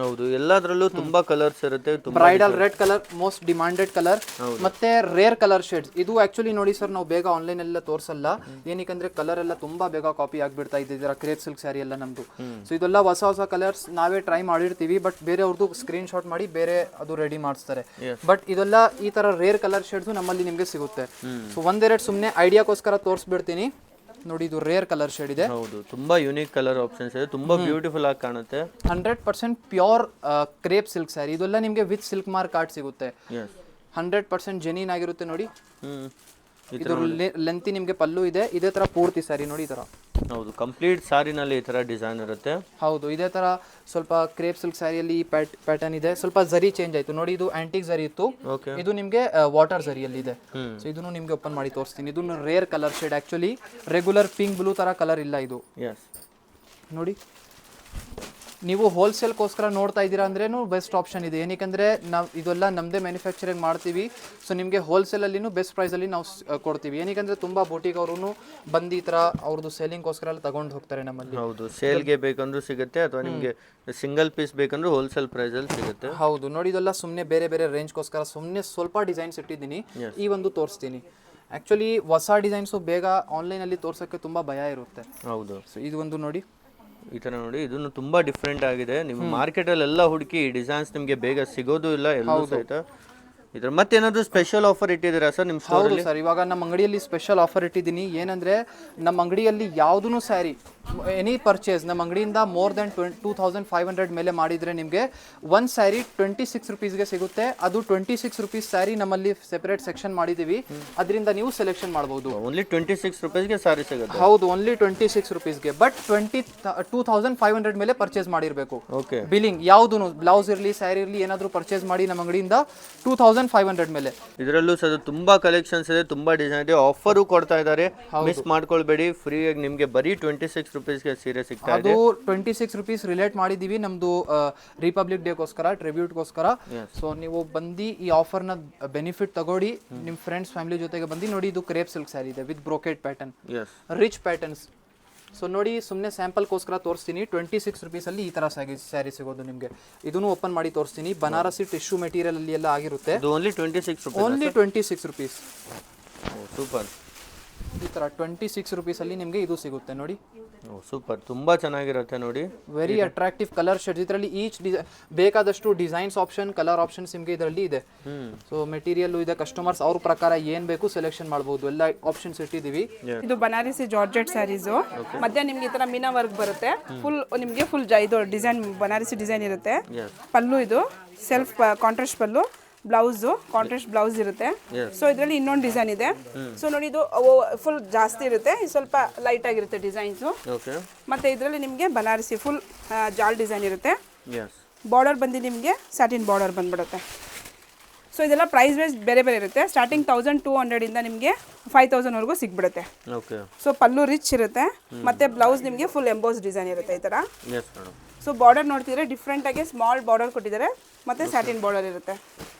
ಹೌದು, ಎಲ್ಲದರಲ್ಲೂ ತುಂಬಾ ಕಲರ್ಸ್ ಇರುತ್ತೆ. ತುಂಬಾ bridal red colour most demanded colour, ಮತ್ತೆ ರೇರ್ ಕಲರ್ ಶೇಡ್ಸ್. ಇದು ಆಕ್ಚುಲಿ ನೋಡಿ ಸರ್, ನಾವು ಬೇಗ ಆನ್ಲೈನ್ ಎಲ್ಲ ತೋರಿಸಲ್ಲ, ಏನಕ್ಕೆ ಕಲರ್ ಎಲ್ಲ ತುಂಬಾ ಬೇಗ ಕಾಪಿ ಆಗ್ಬಿಡ್ತಾ ಇದರ ಕ್ರೇಪ್ ಸಿಲ್ಕ್ ಸ್ಯಾರಿ ಎಲ್ಲ ನಮ್ದು. ಸೊ ಇದೆಲ್ಲ ಹೊಸ ಹೊಸ ಕಲರ್ಸ್ ನಾವೇ ಟ್ರೈ ಮಾಡಿರ್ತೀವಿ, ಬಟ್ ಬೇರೆಯವ್ರದ್ದು ಸ್ಕ್ರೀನ್ ಶಾಟ್ ಮಾಡಿ ಬೇರೆ ಅದು ರೆಡಿ ಮಾಡಿಸ್ತಾರೆ. ಬಟ್ ಇದೆಲ್ಲ ಈ ತರ ರೇರ್ ಕಲರ್ ಶೇಡ್ಸ್ ನಮ್ಮಲ್ಲಿ ನಿಮ್ಗೆ ಸಿಗುತ್ತೆ. ಸೊ ಒಂದೆರಡು ಸುಮ್ಮನೆ ಐಡಿಯಾಗೋಸ್ಕರ ತೋರಿಸ್ಬಿಡ್ತೀನಿ ನೋಡಿ. ಇದು ರೇರ್ ಕಲರ್ ಶೇಡ್ ಇದೆ. ಹೌದು, ತುಂಬಾ ಯೂನಿಕ್ ಕಲರ್ ಆಪ್ಷನ್ಸ್ ಇದೆ, ತುಂಬಾ ಬ್ಯೂಟಿಫುಲ್ ಆಗಿ ಕಾಣುತ್ತೆ. 100% ಪ್ಯೂರ್ ಕ್ರೇಪ್ ಸಿಲ್ಕ್ ಸ್ಯಾರಿ. ಇದೆಲ್ಲ ನಿಮಗೆ ವಿತ್ ಸಿಲ್ಕ್ ಮಾರ್ಕ್ ಕಾರ್ಡ್ ಸಿಗುತ್ತೆ. 100% ಜೆನ್ಯೂನ್ ಆಗಿರುತ್ತೆ ನೋಡಿ. ಇದು ಲೆಂತಿ ನಿಮಗೆ ಪಲ್ಲು ಇದೆ, ಇದೇ ತರ ಪೂರ್ತಿ ಸ್ಯಾರಿ ನೋಡಿ ಈ ತರ. ಹೌದು, ಕಂಪ್ಲೀಟ್ ಸಾರಿನಲ್ಲಿ ಈ ತರ ಡಿಸೈನ್ ಇರುತ್ತೆ. ಹೌದು, ಇದೇ ತರ ಸ್ವಲ್ಪ ಕ್ರೇಪ್ ಸಿಲ್ಕ್ ಸ್ಯಾರಿಯಲ್ಲಿ ಈ ಪ್ಯಾಟರ್ನ್ ಇದೆ. ಸ್ವಲ್ಪ ಜರಿ ಚೇಂಜ್ ಆಯ್ತು ನೋಡಿ. ಇದು ಆಂಟಿಕ್ ಜರಿ ಇತ್ತು, ಇದು ನಿಮಗೆ ವಾಟರ್ ಜರಿಯಲ್ಲಿ ಇದೆ. ಸೊ ಇದನ್ನು ನಿಮ್ಗೆ ಓಪನ್ ಮಾಡಿ ತೋರಿಸ್ತೀನಿ. ಇದು rare colour shade. Actually regular pink blue ತರ ಕಲರ್ ಇಲ್ಲ ಇದು ನೋಡಿ. ನೀವು ಹೋಲ್ಸೇಲ್ಗೋಸ್ಕರ ನೋಡ್ತಾ ಇದ್ದೀರಾ ಅಂದ್ರೇನು ಬೆಸ್ಟ್ ಆಪ್ಷನ್ ಇದೆ. ಏನಕ್ಕೆ ನಾವು ಇದೆಲ್ಲ ನಮ್ಮದೇ ಮ್ಯಾನುಫ್ಯಾಕ್ಚರಿಂಗ್ ಮಾಡ್ತೀವಿ. ಸೊ ನಿಮಗೆ ಹೋಲ್ಸೇಲಲ್ಲಿನೂ ಬೆಸ್ಟ್ ಪ್ರೈಸಲ್ಲಿ ನಾವು ಕೊಡ್ತೀವಿ. ಏನಕ್ಕೆ ತುಂಬ ಬೊಟಿಕ್ ಅವರು ಬಂದು ಈ ಥರ ಅವ್ರದ್ದು ಸೇಲಿಂಗ್ಗೋಸ್ಕರ ಎಲ್ಲ ತಗೊಂಡು ಹೋಗ್ತಾರೆ ನಮ್ಮಲ್ಲಿ. ಹೌದು, ಸೇಲ್ಗೆ ಬೇಕಂದ್ರೂ ಸಿಗುತ್ತೆ, ಅಥವಾ ನಿಮಗೆ ಸಿಂಗಲ್ ಪೀಸ್ ಬೇಕಂದ್ರೂ ಹೋಲ್ಸೇಲ್ ಪ್ರೈಸಲ್ಲಿ ಸಿಗುತ್ತೆ. ಹೌದು ನೋಡಿ, ಇದೆಲ್ಲ ಸುಮ್ಮನೆ ಬೇರೆ ಬೇರೆ ರೇಂಜ್ಗೋಸ್ಕರ ಸುಮ್ಮನೆ ಸ್ವಲ್ಪ ಡಿಸೈನ್ಸ್ ಇಟ್ಟಿದ್ದೀನಿ. ಈ ಒಂದು ತೋರಿಸ್ತೀನಿ. ಆ್ಯಕ್ಚುಲಿ ಹೊಸ ಡಿಸೈನ್ಸು ಬೇಗ ಆನ್ಲೈನಲ್ಲಿ ತೋರ್ಸೋಕ್ಕೆ ತುಂಬ ಭಯ ಇರುತ್ತೆ. ಹೌದು, ಸೊ ಇದು ಒಂದು ನೋಡಿ, ಈ ಥರ ನೋಡಿ. ಇದನ್ನು ತುಂಬಾ ಡಿಫ್ರೆಂಟ್ ಆಗಿದೆ. ನಿಮ್ಮ ಮಾರ್ಕೆಟಲ್ಲಿ ಎಲ್ಲ ಹುಡುಕಿ ಈ ಡಿಸೈನ್ಸ್ ನಿಮಗೆ ಬೇಗ ಸಿಗೋದು ಇಲ್ಲ ಎಲ್ಲೂ ಸಹಿತ. ಇದ್ರ ಮತ್ತೇನಾದ್ರು ಸ್ಪೆಷಲ್ ಆಫರ್ ಇಟ್ಟಿದ್ದೀರಾ ಸರ್ ನಿಮ್ಮ ಸ್ಟೋರ್ ಅಲ್ಲಿ? ಸರ್, ಇವಾಗ ನಮ್ಮ ಅಂಗಡಿಯಲ್ಲಿ ಸ್ಪೆಷಲ್ ಆಫರ್ ಇಟ್ಟಿದ್ದೀನಿ. ಏನಂದ್ರೆ ನಮ್ಮ ಅಂಗಡಿಯಲ್ಲಿ ಯಾವುದೂ ಸ್ಯಾರಿ ಎನಿ ಪರ್ಚೇಸ್ ನಮ್ಮ ಅಂಗಡಿಯಿಂದ ಮೋರ್ ದೆನ್ 2500 ಮೇಲೆ ಮಾಡಿದರೆ ನಿಮಗೆ ಒಂದು ಸ್ಯಾರಿ 26 ರುಪೀಸ್ಗೆ ಸಿಗುತ್ತೆ. ಅದು 26 ರುಪೀಸ್ ಸ್ಯಾರಿ ನಮ್ಮಲ್ಲಿ ಸೆಪರೇಟ್ ಸೆಕ್ಷನ್ ಮಾಡಿದ್ದೀವಿ, ಅದರಿಂದ ನೀವು ಸೆಲೆಕ್ಷನ್ ಮಾಡ್ಬೋದು. ಓನ್ಲಿ 26 ರುಪೀಸ್ಗೆ ಸ್ಯಾರಿ ಸಿಗುತ್ತೆ? ಹೌದು, ಓನ್ಲಿ 26 ರುಪೀಸ್ಗೆ. ಬಟ್ 2500 ಮೇಲೆ ಪರ್ಚೇಸ್ ಮಾಡಿರಬೇಕು. ಓಕೆ, ಬಿಲ್ಲಿಂಗ್ ಯಾವುದು ಬ್ಲೌಸ್ ಇರಲಿ ಸ್ಯಾರಿ ಇರಲಿ ಏನಾದರೂ ಪರ್ಚೇಸ್ ಮಾಡಿ ನಮ್ಮ ಅಂಗಡಿಯಿಂದ 2500 ಮೇಲೆ. ಇದರಲ್ಲೂ ಸಹ ತುಂಬಾ ಕಲೆಕ್ಷನ್ಸ್ ಇದೆ, ತುಂಬಾ ಡಿಸೈನ್ ಇದೆ. ಆಫರು ಕೊಡ್ತಾ ಇದ್ದಾರೆ, ಮಿಸ್ ಮಾಡ್ಕೊಳ್ಬೇಡಿ. ಫ್ರೀ ಆಗಿ ನಿಮಗೆ ಬರೀ 26 ರುಪೀಸ್ಗೆ ಸೀರೆ ಸಿಗ್ತಾ ಇದೆ. ಅದು 26 ರುಪೀಸ್ ರಿಲೇಟ್ ಮಾಡಿದೀವಿ ನಮ್ದು ರಿಪಬ್ಲಿಕ್ ಡೇಗೋಸ್ಕರ, ಟ್ರಿಬ್ಯೂಟ್ಗೋಸ್ಕರ. ಸೊ ನೀವು ಬಂದು ಈ ಆಫರ್ನ ಬೆನಿಫಿಟ್ ತಗೊಳ್ಳಿ, ನಿಮ್ಮ ಫ್ರೆಂಡ್ಸ್ ಫ್ಯಾಮಿಲಿ ಜೊತೆಗೆ ಬಂದು ನೋಡಿ. ಇದು ಕ್ರೇಪ್ ಸಿಲ್ಕ್ ಸ್ಯಾರಿ ಇದೆ with brocade pattern, rich patterns. So ನೋಡಿ, ಸುಮ್ಮನೆ ಸ್ಯಾಂಪಲ್ಗೋಸ್ಕರ ತೋರಿಸ್ತೀನಿ. 26 ರುಪೀಸಲ್ಲಿ ಈ ಥರ ಸ್ಯಾರಿ ಸಿಗೋದು ನಿಮಗೆ. ಇದನ್ನು ಓಪನ್ ಮಾಡಿ ತೋರಿಸ್ತೀನಿ. ಬನಾರಸಿ ಟಿಶ್ಯೂ ಮೆಟೀರಿಯಲ್ ಅಲ್ಲಿ ಎಲ್ಲ ಆಗಿರುತ್ತೆ. Only 26 rupees? Only 26 rupees. Super. ಈ ಥರ 26 ರುಪೀಸಲ್ಲಿ ನಿಮಗೆ ಇದು ಸಿಗುತ್ತೆ ನೋಡಿ. ಸೂಪರ್, ತುಂಬಾ ಚೆನ್ನಾಗಿರುತ್ತೆ ನೋಡಿ. Very attractive colour shades. ಇದರಲ್ಲಿ ಈಚ್ ಬೇಕಾದಷ್ಟು ಡಿಸೈನ್ಸ್ ಆಪ್ಷನ್, ಕಲರ್ ಆಪ್ಷನ್ಸ್ ನಿಮಗೆ ಇದರಲ್ಲಿ ಇದೆ. ಸೊ ಮೆಟೀರಿಯಲ್ ಇದೆ, ಕಸ್ಟಮರ್ಸ್ ಅವ್ರ ಪ್ರಕಾರ ಏನು ಬೇಕು ಸೆಲೆಕ್ಷನ್ ಮಾಡಬಹುದು, ಎಲ್ಲ ಆಪ್ಷನ್ಸ್ ಇಟ್ಟಿದ್ದೀವಿ. ಇದು ಬನಾರಸಿ ಜಾರ್ಜೆಟ್ ಸ್ಯಾರೀಸು. ಮಧ್ಯ ನಿಮ್ಗೆ ಈ ತರ ಮೀನಾ ವರ್ಕ್ ಬರುತ್ತೆ. ಫುಲ್ ನಿಮಗೆ ಫುಲ್ ಇದು ಡಿಸೈನ್ ಬನಾರಸಿ ಡಿಸೈನ್ ಇರುತ್ತೆ. ಪಲ್ಲು ಇದು ಸೆಲ್ಫ್ ಕಾಂಟ್ರಾಸ್ಟ್ ಪಲ್ಲು, ಬ್ಲೌಸು ಕಾಂಟ್ರಾಸ್ಟ್ ಬ್ಲೌಸ್ ಇರುತ್ತೆ. ಸೊ ಇದರಲ್ಲಿ ಇನ್ನೊಂದು ಡಿಸೈನ್ ಇದೆ. ಸೊ ನೋಡಿ, ಇದು ಫುಲ್ ಜಾಸ್ತಿ ಇರುತ್ತೆ, ಸ್ವಲ್ಪ ಲೈಟ್ ಆಗಿರುತ್ತೆ ಡಿಸೈನ್ಸು. ಮತ್ತೆ ಇದರಲ್ಲಿ ನಿಮಗೆ ಬನಾರಸಿ ಫುಲ್ ಜಾಲ್ ಡಿಸೈನ್ ಇರುತ್ತೆ. ಬಾರ್ಡರ್ ಬಂದು ನಿಮಗೆ ಸ್ಯಾಟಿನ್ ಬಾರ್ಡರ್ ಬಂದ್ಬಿಡುತ್ತೆ. ಸೊ ಇದೆಲ್ಲ ಪ್ರೈಸ್ ವೈಸ್ ಬೇರೆ ಬೇರೆ ಇರುತ್ತೆ. ಸ್ಟಾರ್ಟಿಂಗ್ 1200 ಇಂದ ನಿಮಗೆ 5000 ವರೆಗೂ ಸಿಗ್ಬಿಡುತ್ತೆ. ಸೊ ಪಲ್ಲು ರಿಚ್ ಇರುತ್ತೆ, ಮತ್ತೆ ಬ್ಲೌಸ್ ನಿಮಗೆ ಫುಲ್ ಎಂಬೋಸ್ ಡಿಸೈನ್ ಇರುತ್ತೆ ಈ ಥರ. ಸೊ ಬಾರ್ಡರ್ ನೋಡ್ತಿದ್ರೆ ಡಿಫ್ರೆಂಟ್ ಆಗಿ ಸ್ಮಾಲ್ ಬಾರ್ಡರ್ ಕೊಟ್ಟಿದ್ದಾರೆ, ಮತ್ತೆ ಸ್ಯಾಟಿನ್ ಬಾರ್ಡರ್ ಇರುತ್ತೆ.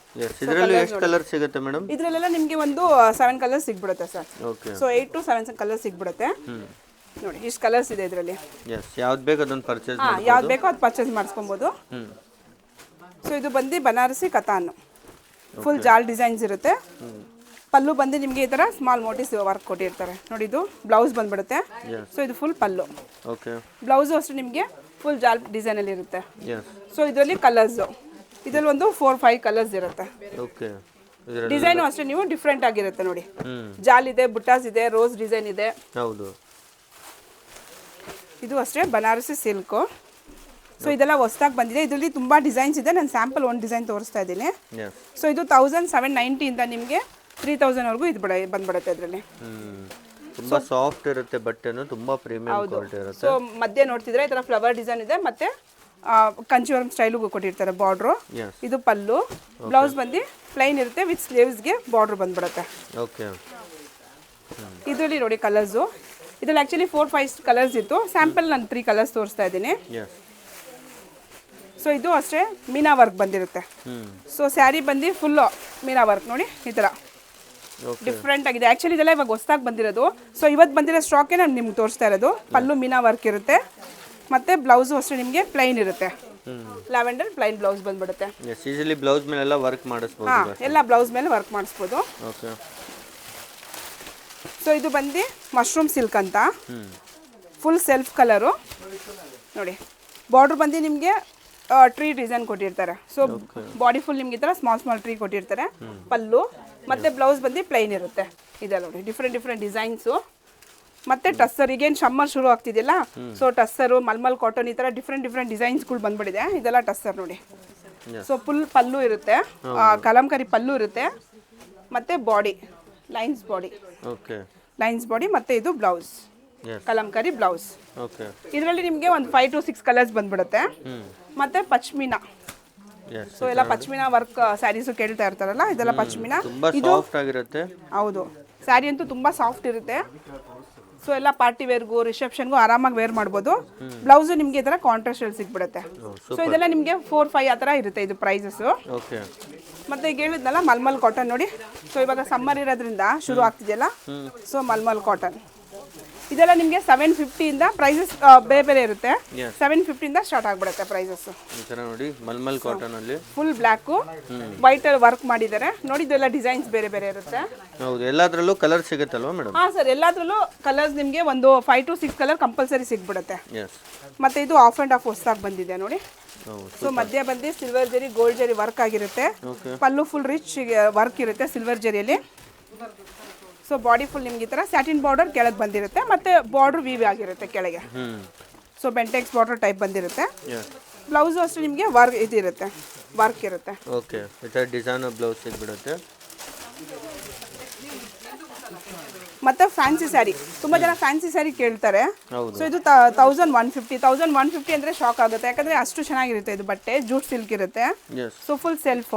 ಇದರಲ್ಲಿ ಎಷ್ಟು ಕಲರ್ ಸಿಗುತ್ತೆ ಮೇಡಮ್? ಇದರಲ್ಲೆಲ್ಲ ನಿಮಗೆ ಒಂದು 7 ಕಲರ್ಸ್ ಸಿಗ್ಬಿಡುತ್ತೆ ಸರ್. ಸೊ 8 to 7 ಕಲರ್ಸ್ ಸಿಗ್ಬಿಡುತ್ತೆ ನೋಡಿ. ಇಷ್ಟು ಕಲರ್ಸ್ ಇದೆ ಇದರಲ್ಲಿ. ಯಾವ್ದು ಬೇಕು ಅದನ್ನು ಪರ್ಚೇಸ್ ಯಾವ್ದು ಬೇಕೋ ಅದು ಪರ್ಚೇಸ್ ಮಾಡಿಸ್ಕೊಬೋದು. ಸೊ ಇದು ಬಂದು ಬನಾರಸಿ ಕತಾನ್, ಫುಲ್ ಜಾಲ್ ಡಿಸೈನ್ಸ್ ಇರುತ್ತೆ. ಪಲ್ಲು ಬಂದು ನಿಮಗೆ ಈ ಥರ ಸ್ಮಾಲ್ ಮೋಟಿವ್ಸ್ ವರ್ಕ್ ಕೊಟ್ಟಿರ್ತಾರೆ ನೋಡಿ. ಇದು ಬ್ಲೌಸ್ ಬಂದ್ಬಿಡುತ್ತೆ. ಸೊ ಇದು ಫುಲ್ ಪಲ್ಲು. ಬ್ಲೌಸು ಅಷ್ಟೇ ನಿಮಗೆ ಫುಲ್ ಜಾಲ್ ಡಿಸೈನಲ್ಲಿ ಇರುತ್ತೆ. ಸೊ ಇದರಲ್ಲಿ ಕಲರ್ಸು, ಇದರಲ್ಲಿ ಒಂದು 4-5 ಕಲರ್ಸ್ ಇರುತ್ತೆ. ಡಿಸೈನು ಅಷ್ಟೇ ನೀವು ಡಿಫ್ರೆಂಟ್ ಆಗಿರುತ್ತೆ ನೋಡಿ. ಜಾಲ್ ಇದೆ, ಬುಟ್ಟಾಸ್ ಇದೆ, ರೋಸ್ ಡಿಸೈನ್ ಇದೆ. ಹೌದು, ಇದು ಅಷ್ಟೇ ಬನಾರಸಿ ಸಿಲ್ಕು. ಸೊ ಇದೆಲ್ಲ ಹೊಸದಾಗಿ ಬಂದಿದೆ. ಇದರಲ್ಲಿ ತುಂಬಾ ಡಿಸೈನ್ಸ್ ಇದೆ. ನಾನು ಸ್ಯಾಂಪಲ್ ಒಂದು ಡಿಸೈನ್ ತೋರಿಸ್ತಾ ಇದ್ದೀನಿ. ಸೊ ಇದು 1790 ಇಂದ ನಿಮಗೆ 3000 ವರೆಗೂ ಇದು ಬಂದ್ಬಿಡುತ್ತೆ. ಇದರಲ್ಲಿ ತುಂಬಾ ಸಾಫ್ಟ್ ಇರುತ್ತೆ, ಬಟ್ಟೆನು ತುಂಬಾ ಪ್ರೀಮಿಯಂ ಕ್ವಾಲಿಟಿ ಇರುತ್ತೆ. ಸೊ ಮಧ್ಯೆ ನೋಡ್ತಿದ್ರೆ ಈ ತರ ಫ್ಲವರ್ ಡಿಸೈನ್ ಇದೆ, ಮತ್ತೆ ಕಂಚಿವರಂ ಸ್ಟೈಲ್ಗೂ ಕೊಟ್ಟಿರ್ತಾರೆ ಬಾರ್ಡ್ರು. ಇದು ಪಲ್ಲು, ಬ್ಲೌಸ್ ಬಂದು ಪ್ಲೈನ್ ಇರುತ್ತೆ, ವಿತ್ ಸ್ಲೀವ್ಸ್ಗೆ ಬಾರ್ಡ್ರ್ ಬಂದ್ಬಿಡುತ್ತೆ. ಇದರಲ್ಲಿ ನೋಡಿ ಕಲರ್ಸು. ಇದರಲ್ಲಿ ಆ್ಯಕ್ಚುಲಿ 4-5 ಕಲರ್ಸ್ ಇತ್ತು. ಸ್ಯಾಂಪಲ್ ನಾನು 3 ಕಲರ್ಸ್ ತೋರಿಸ್ತಾ ಇದ್ದೀನಿ. ಸೊ ಇದು ಅಷ್ಟೇ ಮೀನಾ ವರ್ಕ್ ಬಂದಿರುತ್ತೆ. ಸೊ ಸ್ಯಾರಿ ಬಂದು ಫುಲ್ಲು ಮೀನಾ ವರ್ಕ್ ನೋಡಿ ಈ ಥರ ಡಿಫ್ರೆಂಟ್ ಆಗಿದೆ. ಆ್ಯಕ್ಚುಲಿ ಇದೆಲ್ಲ ಇವಾಗ ಹೊಸದಾಗಿ ಬಂದಿರೋದು. ಸೊ ಇವತ್ತು ಬಂದಿರೋ ಸ್ಟಾಕೇ ನಾನು ನಿಮ್ಗೆ ತೋರಿಸ್ತಾ ಇರೋದು. ಪಲ್ಲು ಮೀನಾ ವರ್ಕ್ ಇರುತ್ತೆ, ಮತ್ತು ಬ್ಲೌಸು ಅಷ್ಟೇ ನಿಮಗೆ ಪ್ಲೈನ್ ಇರುತ್ತೆ. ಲ್ಯಾವೆಂಡರ್ ಪ್ಲೈನ್ ಬ್ಲೌಸ್ ಬಂದ್ಬಿಡುತ್ತೆ. ಎಸ್, ಈಸಿಲಿ ಬ್ಲೌಸ್ ಮೇಲೆಲ್ಲ ವರ್ಕ್ ಮಾಡಿಸ್ಬೋದು. ಹಾಂ, ಎಲ್ಲ ಬ್ಲೌಸ್ ಮೇಲೆ ವರ್ಕ್ ಮಾಡಿಸ್ಬೋದು. ಓಕೆ. ಸೊ ಇದು ಬಂದು ಮಶ್ರೂಮ್ ಸಿಲ್ಕ್ ಅಂತ, ಫುಲ್ ಸೆಲ್ಫ್ ಕಲರು ನೋಡಿ. ಬಾರ್ಡ್ರ್ ಬಂದು ನಿಮಗೆ ಟ್ರೀ ಡಿಸೈನ್ ಕೊಟ್ಟಿರ್ತಾರೆ. ಸೊ ಬಾಡಿ ಫುಲ್ ನಿಮ್ಗೆ ಈ ಥರ ಸ್ಮಾಲ್ ಸ್ಮಾಲ್ ಟ್ರೀ ಕೊಟ್ಟಿರ್ತಾರೆ. ಪಲ್ಲು ಮತ್ತು ಬ್ಲೌಸ್ ಬಂದು ಪ್ಲೈನ್ ಇರುತ್ತೆ. ಇದೆ ನೋಡಿ, ಡಿಫ್ರೆಂಟ್ ಡಿಸೈನ್ಸು. ಮತ್ತು ಟಸ್ಸರ್, ಈಗೇನು ಸಮ್ಮರ್ ಶುರು ಆಗ್ತಿದೆಯಲ್ಲ, ಸೊ ಟಸ್ಸರು, ಮಲ್ಮಲ್ ಕಾಟನ್, ಈ ಥರ ಡಿಫ್ರೆಂಟ್ ಡಿಸೈನ್ಸ್ಗಳು ಬಂದ್ಬಿಟ್ಟಿದೆ. ಇದೆಲ್ಲ ಟಸ್ಸರ್ ನೋಡಿ. ಸೊ ಫುಲ್ ಪಲ್ಲು ಇರುತ್ತೆ, ಕಲಂಕರಿ ಪಲ್ಲು ಇರುತ್ತೆ, ಮತ್ತು body lines body. Okay. Lines body, ಮತ್ತು ಇದು ಬ್ಲೌಸ್, ಕಲಂಕರಿ ಬ್ಲೌಸ್. ಓಕೆ. ಇದರಲ್ಲಿ ನಿಮಗೆ ಒಂದು 5 to 6 ಕಲರ್ಸ್ ಬಂದ್ಬಿಡುತ್ತೆ. ಮತ್ತು ಪಶ್ಮಿನಾ. ಸೊ ಎಲ್ಲ ಪಶ್ಮಿನಾ ವರ್ಕ್ ಸ್ಯಾರೀಸು ಕೇಳ್ತಾ ಇರ್ತಾರಲ್ಲ, ಇದೆಲ್ಲ ಪಶ್ಮಿನಾ. ತುಂಬಾ ಸಾಫ್ಟ್ ಆಗಿರುತ್ತೆ. ಹೌದು, ಸ್ಯಾರಿ ಅಂತೂ ತುಂಬ ಸಾಫ್ಟ್ ಇರುತ್ತೆ. ಸೊ ಎಲ್ಲ ಪಾರ್ಟಿ ವೇರ್ಗೂ ರಿಸೆಪ್ಷನ್ಗೂ ಆರಾಮಾಗಿ ವೇರ್ ಮಾಡ್ಬೋದು. ಬ್ಲೌಸು ನಿಮಗೆ ಈ ಥರ ಕಾಂಟ್ರಾಸ್ಟಲ್ಲಿ ಸಿಗ್ಬಿಡುತ್ತೆ. ಸೊ ಇದೆಲ್ಲ ನಿಮಗೆ 4-5 ಆ ಥರ ಇರುತ್ತೆ ಇದು ಪ್ರೈಸಸ್ಸು. ಓಕೆ. ಮತ್ತು ಈಗ ಹೇಳಿದ್ನಲ್ಲ ಮಲ್ಮಲ್ ಕಾಟನ್ ನೋಡಿ. ಸೊ ಇವಾಗ ಸಮ್ಮರ್ ಇರೋದ್ರಿಂದ ಶುರು ಆಗ್ತಿದೆಯಲ್ಲ, ಸೊ ಮಲ್ಮಲ್ ಕಾಟನ್ ಇದೆಲ್ಲ ನಿಮಗೆ 750ಇಂದ ಪ್ರೈಸಸ್ ಬೇರೆ ಇರುತ್ತೆ. 750ಇಂದ ಸ್ಟಾರ್ಟ್ ಆಗಿಬಿಡುತ್ತೆ ಪ್ರೈಸಸ್ಸು. ಈ ಥರ ನೋಡಿ ಮಲ್ಮಲ್ ಕಾಟನ್ ಅಲ್ಲಿ ಫುಲ್ ಬ್ಲ್ಯಾಕು ವೈಟಲ್ಲಿ ವರ್ಕ್ ಮಾಡಿದ್ದಾರೆ ನೋಡಿ. ಇದೆಲ್ಲ ಡಿಸೈನ್ಸ್ ಬೇರೆ ಇರುತ್ತೆ. ಹೌದು, ಎಲ್ಲದರಲ್ಲೂ ಕಲರ್ ಸಿಗುತ್ತಲ್ವಾ ಮೇಡಮ್? ಹಾಂ ಸರ್, ಎಲ್ಲದರಲ್ಲೂ ಕಲರ್ಸ್ ನಿಮಗೆ ಒಂದು 5 to 6 ಕಲರ್ ಕಂಪಲ್ಸರಿ ಸಿಗ್ಬಿಡುತ್ತೆ. ಮತ್ತು ಇದು ಆಫ್ ಆ್ಯಂಡ್ ಆಫ್ ಹೊಸದಾಗಿ ಬಂದಿದೆ ನೋಡಿ. ಸೊ ಮಧ್ಯ ಬಂದು ಸಿಲ್ವರ್ ಜರಿ ಗೋಲ್ಡ್ ಜರಿ ವರ್ಕ್ ಆಗಿರುತ್ತೆ. ಪಲ್ಲು ಫುಲ್ ರಿಚ್ ವರ್ಕ್ ಇರುತ್ತೆ ಸಿಲ್ವರ್ ಜರಿಯಲ್ಲಿ. ಸೊ ಬಾಡಿ ಫುಲ್ ನಿಮ್ಗೆ ಈ ಥರ ಸ್ಯಾಟಿನ್ ಬಾರ್ಡರ್ ಕೆಳಗೆ ಬಂದಿರುತ್ತೆ, ಮತ್ತು ಬಾರ್ಡ್ರ್ ವೀವ್ ಆಗಿರುತ್ತೆ ಕೆಳಗೆ. ಸೊ ಬೆಂಟೆಕ್ಸ್ ಬಾರ್ಡರ್ ಟೈಪ್ ಬಂದಿರುತ್ತೆ. ಬ್ಲೌಸು ಅಷ್ಟೇ ನಿಮಗೆ ವರ್ಕ್ ಇದಿರುತ್ತೆ, ವರ್ಕ್ ಇರುತ್ತೆ. ಓಕೆ. ಈ ಥರ ಡಿಸೈನ್ ಬ್ಲೌಸ್ ಸಿಗ್ಬಿಡುತ್ತೆ. ಮತ್ತು ಫ್ಯಾನ್ಸಿ ಸ್ಯಾರಿ, ತುಂಬ ಜನ ಫ್ಯಾನ್ಸಿ ಸ್ಯಾರಿ ಕೇಳ್ತಾರೆ. ಸೊ ಇದು 1150 ಅಂದರೆ ಶಾಕ್ ಆಗುತ್ತೆ, ಯಾಕಂದರೆ ಅಷ್ಟು ಚೆನ್ನಾಗಿರುತ್ತೆ ಇದು ಬಟ್ಟೆ. ಜೂಟ್ ಸಿಲ್ಕ್ ಇರುತ್ತೆ. ಸೊ ಫುಲ್ ಸೆಲ್ಫ್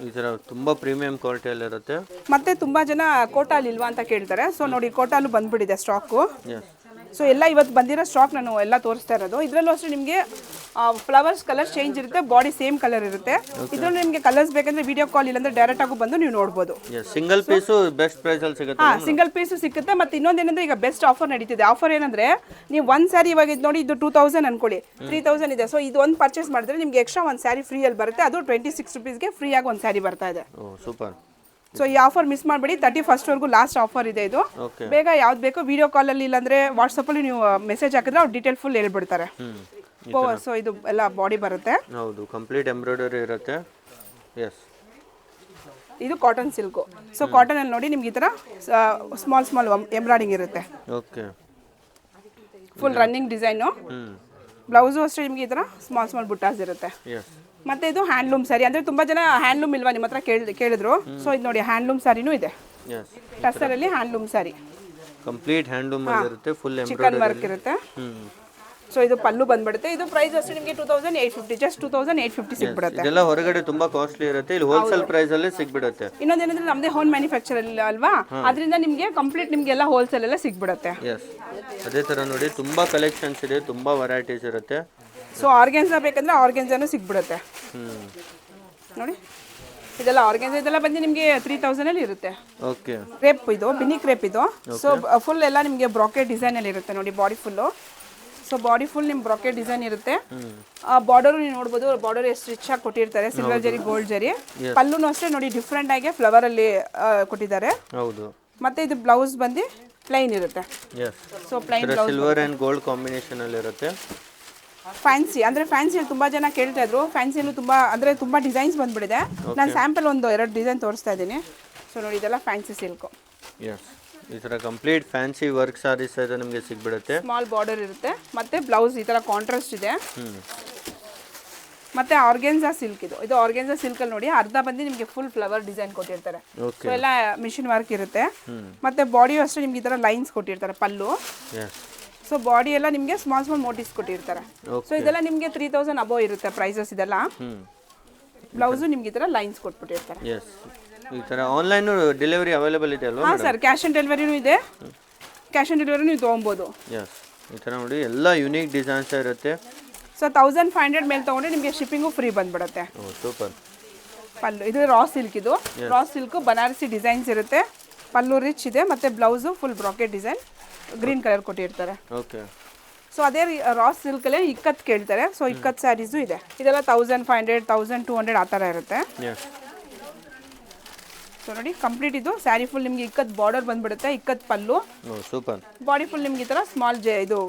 ಈ ಥರ ತುಂಬ ಪ್ರೀಮಿಯಂ ಕ್ವಾಲಿಟಿಯಲ್ಲಿ ಇರುತ್ತೆ. ಮತ್ತು ತುಂಬ ಜನ ಕೋಟಾಲ್ ಇಲ್ವಾ ಅಂತ ಕೇಳ್ತಾರೆ. ಸೊ ನೋಡಿ, ಕೋಟಾಲು ಬಂದ್ಬಿಟ್ಟಿದೆ ಸ್ಟಾಕು. ಸೊ ಎಲ್ಲ ಇವತ್ತು ಬಂದಿರೋ ಸ್ಟಾಕ್ ನಾನು ಎಲ್ಲ ತೋರಿಸ್ತಾ ಇರೋದು. ಇದರಲ್ಲೂ ಅಷ್ಟೇ ನಿಮಗೆ ಫ್ಲವರ್ಸ್ ಕಲರ್ ಚೇಂಜ್ ಇರುತ್ತೆ, ಬಾಡಿ ಸೇಮ್ ಕಲರ್ ಇರುತ್ತೆ. ಇದರಲ್ಲಿ ನಿಮಗೆ ಕಲರ್ಸ್ ಬೇಕಂದ್ರೆ ವಿಡಿಯೋ ಕಾಲ್ ಇಲ್ಲಾಂದ್ರೆ ಡೈರೆಕ್ಟ್ ಆಗಿ ಬಂದು ನೀವು ನೋಡ್ಬೋದು. ಸಿಂಗಲ್ ಪೀಸು ಬೆಸ್ಟ್ ಪ್ರೈಸ್ ಅಲ್ಲಿ ಸಿಗುತ್ತೆ. ಹಾಂ, ಸಿಂಗಲ್ ಪೀಸು ಸಿಗುತ್ತೆ. ಮತ್ತು ಇನ್ನೊಂದೇನಂದ್ರೆ ಈಗ ಬೆಸ್ಟ್ ಆಫರ್ ನಡೀತಿದೆ. ಆಫರ್ ಏನಂದ್ರೆ, ನೀವು ಒಂದು ಸ್ಯಾರಿ ಇವಾಗ ಇದು ನೋಡಿ, ಇದು 2000 ಅನ್ಕೊಳ್ಳಿ, 3000 ಇದೆ. ಸೊ ಇದು ಒಂದು ಪರ್ಚೇಸ್ ಮಾಡಿದ್ರೆ ನಿಮಗೆ ಎಕ್ಸ್ಟ್ರಾ ಒಂದು ಸ್ಯಾರಿ ಫ್ರೀಯಲ್ಲಿ ಬರುತ್ತೆ. ಅದು 26 rupeesಗೆ ಫ್ರೀಯಾಗಿ ಒಂದು ಸ್ಯಾರಿ ಬರ್ತಾ ಇದೆ. ಸೂಪರ್. ಸೊ ಈ ಆಫರ್ ಮಿಸ್ ಮಾಡಬೇಡಿ. 31st ಲಾಸ್ಟ್ ಆಫರ್ ಇದೆ ಇದು. ಬೇಗ ಯಾವ್ದು ಬೇಕೋ ವಿಡಿಯೋ ಕಾಲಲ್ಲಿ ಇಲ್ಲಾಂದ್ರೆ ವಾಟ್ಸಪ್ಪಲ್ಲಿ ನೀವು ಮೆಸೇಜ್ ಹಾಕಿದ್ರೆ ಅವ್ರು ಡೀಟೇಲ್ ಫುಲ್ ಹೇಳ್ಬಿಡ್ತಾರೆ. ಸೊ ಇದು ಎಲ್ಲ ಬಾಡಿ ಬರುತ್ತೆ. ಹೌದು, ಕಂಪ್ಲೀಟ್ ಎಂಬ್ರಾಯ್ಡರಿ ಇರುತ್ತೆ. ಎಸ್, ಇದು ಕಾಟನ್ ಸಿಲ್ಕು. ಸೊ ಕಾಟನ್ ಅಲ್ಲಿ ನೋಡಿ ನಿಮ್ಗೆ ಈ ಥರ ಸ್ಮಾಲ್ ಎಂಬ್ರಾಯ್ಡಿಂಗ್ ಇರುತ್ತೆ. Okay. Full running design. Blouse ಅಷ್ಟೇ ನಿಮ್ಗೆ ಈ ಥರ ಸ್ಮಾಲ್ ಬುಟ್ಟಾಸ್ ಇರುತ್ತೆ. ಮತ್ತೆ ಇದು ಹ್ಯಾಂಡ್ಲೂಮ್ ಸ್ಯಾರಿ. ಅಂದರೆ ತುಂಬ ಜನ ಹ್ಯಾಂಡ್ಲೂಮ್ ಇಲ್ವಾ ನಿಮ್ಮ ಹತ್ರ ಕೇಳಿದ್ರು. ಸೊ ಇದು ನೋಡಿ, ಹ್ಯಾಂಡ್ಲೂಮ್ ಸ್ಯಾರಿನೂ ಇದೆ. ಟಸ್ಸರಲ್ಲಿ ಹ್ಯಾಂಡ್ಲೂಮ್ ಸ್ಯಾರಿ, ಕಂಪ್ಲೀಟ್ ಹ್ಯಾಂಡ್ಲೂಮ್ ಇರುತ್ತೆ, ಫುಲ್ ಚಿಕನ್ ವರ್ಕ್ ಇರುತ್ತೆ. ಸೊ ಇದು ಪಲ್ಲು ಬಂದ್ಬಿಡುತ್ತೆ. ಇದು ಪ್ರೈಸ್ ಅಷ್ಟೇ ನಿಮಗೆ 2850, ಜಸ್ಟ್ 2850 ಸಿಗ್ಬಿಡುತ್ತೆ. ಇದೆಲ್ಲ ಹೊರಗಡೆ ತುಂಬಾ ಕಾಸ್ಟ್ಲಿ ಇರುತ್ತೆ, ಇಲ್ಲಿ ಹೋಲ್ಸೇಲ್ ಪ್ರೈಸ್ ಅಲ್ಲಿ ಸಿಗ್ಬಿಡುತ್ತೆ. ಇನ್ನೊಂದೇನಂದ್ರೆ ನಮ್ಮದೇ ಹೋಮ್ ಮ್ಯಾನುಫ್ಯಾಕ್ಚರ್ ಅಲ್ವಾ, ಅದರಿಂದ ನಿಮಗೆ ಕಂಪ್ಲೀಟ್ ನಿಮಗೆಲ್ಲ ಹೋಲ್ಸೇಲ್ ಎಲ್ಲ ಸಿಗ್ಬಿಡುತ್ತೆ. ಎಸ್, ಅದೇ ತರ ನೋಡಿ ತುಂಬಾ ಕಲೆಕ್ಷನ್ಸ್ ಇದೆ, ತುಂಬಾ ವೆರೈಟೀಸ್ ಇರುತ್ತೆ. ಸೊ ಆರ್ಗೆನ್ಸಾ ಬೇಕಂದ್ರೆ ಆರ್ಗೆನ್ಸಾನು ಸಿಗ್ಬಿಡುತ್ತೆ ನೋಡಿ. ಇದೆಲ್ಲ ಆರ್ಗೆನ್ಸಾ, ಇದೆಲ್ಲ ಬಂದು ನಿಮಗೆ 3000 ಅಲ್ಲಿ ಇರುತ್ತೆ. ಓಕೆ. ಕ್ರೇಪ್ ಇದು, ಬಿನಿ ಕ್ರೇಪ್ ಇದು. ಸೊ ಫುಲ್ ಎಲ್ಲ ನಿಮಗೆ ಬ್ರಾಕೆಟ್ ಡಿಸೈನ್ ಅಲ್ಲಿ ಇರುತ್ತೆ ನೋಡಿ, body full. So body full ನಿಮ್ ಬ್ರಾಕೆಟ್ ಡಿಸೈನ್ ಇರುತ್ತೆ. ಬಾರ್ಡರ್ ನೀವು ನೋಡ್ಬೋದು, ಬಾರ್ಡರ್ ಎಷ್ಟು ರಿಚ್ ಆಗಿ ಕೊಟ್ಟಿರ್ತಾರೆ, ಸಿಲ್ವರ್ ಜರಿ ಗೋಲ್ಡ್ ಜರಿ. ಪಲ್ಲುನು ಅಷ್ಟೇ ನೋಡಿ, ಡಿಫ್ರೆಂಟ್ ಆಗಿ ಫ್ಲವರ್ ಅಲ್ಲಿ ಕೊಟ್ಟಿದ್ದಾರೆ. ಹೌದು. ಮತ್ತೆ ಇದು ಬ್ಲೌಸ್ ಬಂದು ಪ್ಲೈನ್ ಇರುತ್ತೆ. So plain blouse silver and gold combination ಅಲ್ಲಿ ಇರುತ್ತೆ. ಫ್ಯಾನ್ಸಿ ಅಂದ್ರೆ ಫ್ಯಾನ್ಸಿಯಲ್ಲಿ ತುಂಬಾ ಜನ ಕೇಳ್ತಾ ಇದ್ರು. ಫ್ಯಾನ್ಸಿಯಲ್ಲೂ ತುಂಬಾ ಅಂದ್ರೆ ತುಂಬಾ ಡಿಸೈನ್ಸ್ ಬಂದ್ಬಿಟ್ಟಿದೆ. ನಾನು ಸ್ಯಾಂಪಲ್ ಒಂದು 2 ಡಿಸೈನ್ ತೋರಿಸ್ತಾ ಇದ್ದೀನಿ. ಸೊ ನೋಡಿ, ಇದೆಲ್ಲ ಫ್ಯಾನ್ಸಿ ಸಿಲ್ಕು. ಈ ತರ ಕಂಪ್ಲೀಟ್ ಫ್ಯಾನ್ಸಿ ವರ್ಕ್ ಸಾರೀಸ್ ಇದೆ ನಿಮಗೆ ಸಿಗ್ಬಿಡುತ್ತೆ. ಸ್ಮಾಲ್ ಬಾರ್ಡರ್ ಇರುತ್ತೆ, ಮತ್ತೆ ಬ್ಲೌಸ್ ಈ ತರ ಕಾಂಟ್ರಾಸ್ಟ್ ಇದೆ. ಮತ್ತೆ ಆರ್ಗೆನ್ಸಾ ಸಿಲ್ಕ್ ಇದು ಆರ್ಗೆನ್ಸಾ ಸಿಲ್ಕ್ ಅಲ್ಲಿ ನೋಡಿ, ಅರ್ಧ ಬಂದು ನಿಮಗೆ ಫುಲ್ ಫ್ಲವರ್ ಡಿಸೈನ್ ಕೊಟ್ಟಿರ್ತಾರೆ. ಸೊ ಎಲ್ಲ ಮಿಷಿನ್ ವರ್ಕ್ ಇರುತ್ತೆ. ಮತ್ತೆ ಬಾಡಿಯು ಅಷ್ಟೇ ನಿಮ್ಗೆ ಈ ತರ ಲೈನ್ಸ್ ಕೊಟ್ಟಿರ್ತಾರೆ ಪಲ್ಲು. ಸೊ ಬಾಡಿ ಎಲ್ಲ ನಿಮಗೆ ಸ್ಮಾಲ್ ಮೋಟಿವ್ಸ್ ಕೊಟ್ಟಿರ್ತಾರೆ. ಸೊ ಇದೆಲ್ಲ ನಿಮಗೆ 3000 ಅಬೋವ್ ಇರುತ್ತೆ ಪ್ರೈಸಸ್ ಇದೆಲ್ಲ. ಬ್ಲೌಸು ನಿಮ್ಗೆ ಈ ತರ ಲೈನ್ಸ್ ಕೊಟ್ಬಿಟ್ಟಿರ್ತಾರೆ. ಈ ತರ ಆನ್ಲೈನ್ ಡೆಲಿವರಿ ಅವೈಲೇಬಲ್ ಇದೆ ಅಲ್ವಾ? ಹಾಂ ಸರ್, ಕ್ಯಾಶ್ ಆನ್ ಡೆಲಿವರಿನೂ ಇದೆ. ಕ್ಯಾಶ್ ಆನ್ ಡೆಲಿವರಿ ನೀವು ತೊಗೊಬೋದು. ಈ ತರ ನೋಡಿ, ಎಲ್ಲ ಯುನೀಕ್ ಡಿಸೈನ್ಸ್ ಇರುತ್ತೆ. ಸೊ 1500 ಮೇಲೆ ತೊಗೊಂಡ್ರೆ ನಿಮಗೆ ಶಿಪ್ಪಿಂಗು ಫ್ರೀ ಬಂದ್ಬಿಡುತ್ತೆ. ಸೂಪರ್. ಪಲ್ಲು ಇದು ರಾ ಸಿಲ್ಕ್, ಇದು ರಾ ಸಿಲ್ಕು ಬನಾರಸಿ ಡಿಸೈನ್ಸ್ ಇರುತ್ತೆ. ಪಲ್ಲು ರಿಚ್ ಇದೆ, ಮತ್ತೆ blouse full bracket design green colour ಕೊಟ್ಟಿರ್ತಾರೆ. ಓಕೆ. ಸೊ ಅದೇ ರಾ ಸಿಲ್ಕಲ್ಲೇ ಇಕ್ಕತ್ ಕೇಳ್ತಾರೆ, ಸೊ ಇಕ್ಕತ್ ಸ್ಯಾರೀಸು ಇದೆ. ಇದೆಲ್ಲ 1500 1200 ಆ ಥರ ಇರುತ್ತೆ. ಸೊ ನೋಡಿ ಕಂಪ್ಲೀಟ್ ಇದು ಸ್ಯಾರಿ ಫುಲ್ ನಿಮಗೆ ಇಕ್ಕತ್ ಬಾರ್ಡರ್ ಬಂದ್ಬಿಡುತ್ತೆ, ಇಕ್ಕತ್ ಪಲ್ಲು, ಸೂಪರ್. ಬಾಡಿ ಫುಲ್ ನಿಮ್ಗೆ ಈ ಥರ ಸ್ಮಾಲ್ ಇದು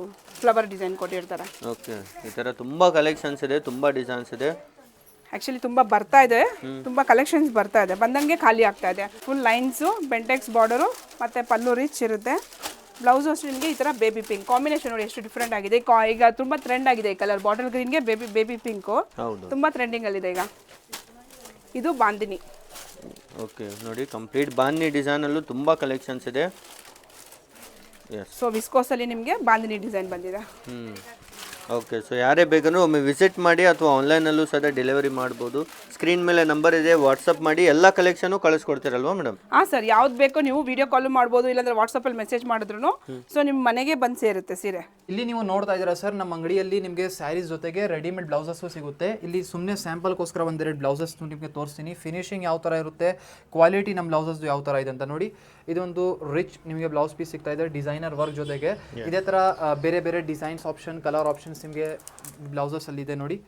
ಫ್ಲವರ್ ಡಿಸೈನ್ ಕೊಟ್ಟಿರ್ತಾರೆ. ಓಕೆ, ಈ ಥರ ತುಂಬ ಕಲೆಕ್ಷನ್ಸ್ ಇದೆ, ತುಂಬ ಡಿಸೈನ್ಸ್ ಇದೆ. ಆ್ಯಕ್ಚುಲಿ ತುಂಬ ಬರ್ತಾ ಇದೆ, ತುಂಬ ಕಲೆಕ್ಷನ್ಸ್ ಬರ್ತಾ ಇದೆ, ಬಂದಂಗೆ ಖಾಲಿ ಆಗ್ತಾ ಇದೆ. ಫುಲ್ ಲೈನ್ಸು, ಬೆಂಟೆಕ್ಸ್ ಬಾರ್ಡರು ಮತ್ತು ಪಲ್ಲು ರಿಚ್ ಇರುತ್ತೆ. ಬ್ಲೌಸು ಅಷ್ಟು ನಿಮಗೆ ಈ ಥರ ಬೇಬಿ ಪಿಂಕ್ ಕಾಂಬಿನೇಷನ್ ನೋಡಿ ಎಷ್ಟು ಡಿಫ್ರೆಂಟ್ ಆಗಿದೆ. ಈಗ ತುಂಬ ಟ್ರೆಂಡ್ ಆಗಿದೆ ಈ ಕಲರ್, ಬಾಟಲ್ ಗ್ರೀನ್ಗೆ ಬೇಬಿ ಪಿಂಕು ತುಂಬ ಟ್ರೆಂಡಿಂಗಲ್ಲಿದೆ ಈಗ. ಇದು ಬಾಂದಿನಿ. ಓಕೆ ನೋಡಿ, ಕಂಪ್ಲೀಟ್ ಬಾಂದಿನಿ ಡಿಸೈನಲ್ಲೂ ತುಂಬ ಕಲೆಕ್ಷನ್ಸ್ ಇದೆ. ಸೊ ವಿಸ್ಕೋಸಲ್ಲಿ ನಿಮಗೆ ಬಾಂದಿನಿ ಡಿಸೈನ್ ಬಂದಿದೆ. ಓಕೆ, ಸೊ ಯಾರೇ ಬೇಕಾದ್ರೂ ಒಮ್ಮೆ ವಿಸಿಟ್ ಮಾಡಿ ಅಥವಾ ಆನ್ಲೈನಲ್ಲೂ ಸಹ ಡೆಲಿವರಿ ಮಾಡ್ಬೋದು. ಸ್ಕ್ರೀನ್ ಮೇಲೆ ನಂಬರ್ ಇದೆ, ವಾಟ್ಸಪ್ ಮಾಡಿ ಎಲ್ಲ ಕಲೆಕ್ಷನು ಕಳಿಸ್ಕೊಡ್ತೀರಲ್ವಾ ಮೇಡಮ್? ಹಾಂ ಸರ್, ಯಾವ್ದು ಬೇಕೋ ನೀವು ವಿಡಿಯೋ ಕಾಲ್ ಮಾಡ್ಬೋದು, ಇಲ್ಲಾಂದ್ರೆ ವಾಟ್ಸಪ್ಪಲ್ಲಿ ಮೆಸೇಜ್ ಮಾಡಿದ್ರು ಸೊ ನಿಮ್ಮ ಮನೆಗೆ ಬಂದು ಸೇರುತ್ತೆ ಸೀರೆ. ಇಲ್ಲಿ ನೀವು ನೋಡ್ತಾ ಇದ್ದೀರಾ ಸರ್, ನಮ್ಮ ಅಂಗಡಿಯಲ್ಲಿ ನಿಮಗೆ ಸ್ಯಾರೀಸ್ ಜೊತೆಗೆ ರೆಡಿಮೇಡ್ ಬ್ಲೌಸಸ್ಸು ಸಿಗುತ್ತೆ. ಇಲ್ಲಿ ಸುಮ್ಮನೆ ಸ್ಯಾಂಪಲ್ಗೋಸ್ಕರ ಒಂದೆರಡು ಬ್ಲೌಸಸ್ ನಿಮಗೆ ತೋರಿಸ್ತೀನಿ. ಫಿನಿಶಿಂಗ್ ಯಾವ ಥರ ಇರುತ್ತೆ, ಕ್ವಾಲಿಟಿ ನಮ್ಮ ಬ್ಲೌಸಸ್ ಯಾವ ಥರ ಇದೆ ಅಂತ ನೋಡಿ. ಇದೊಂದು ರಿಚ್ ನಿಮಗೆ ಬ್ಲೌಸ್ ಪೀಸ್ ಸಿಗ್ತಾ ಇದೆ ಡಿಸೈನರ್ ವರ್ಕ್ ಜೊತೆಗೆ. ಇದೇ ಥರ ಬೇರೆ ಬೇರೆ ಡಿಸೈನ್ಸ್ ಆಪ್ಷನ್, ಕಲರ್ ಆಪ್ಷನ್ಸ್ ನಿಮಗೆ ಬ್ಲೌಸಸಲ್ಲಿ ಇದೆ ನೋಡಿ.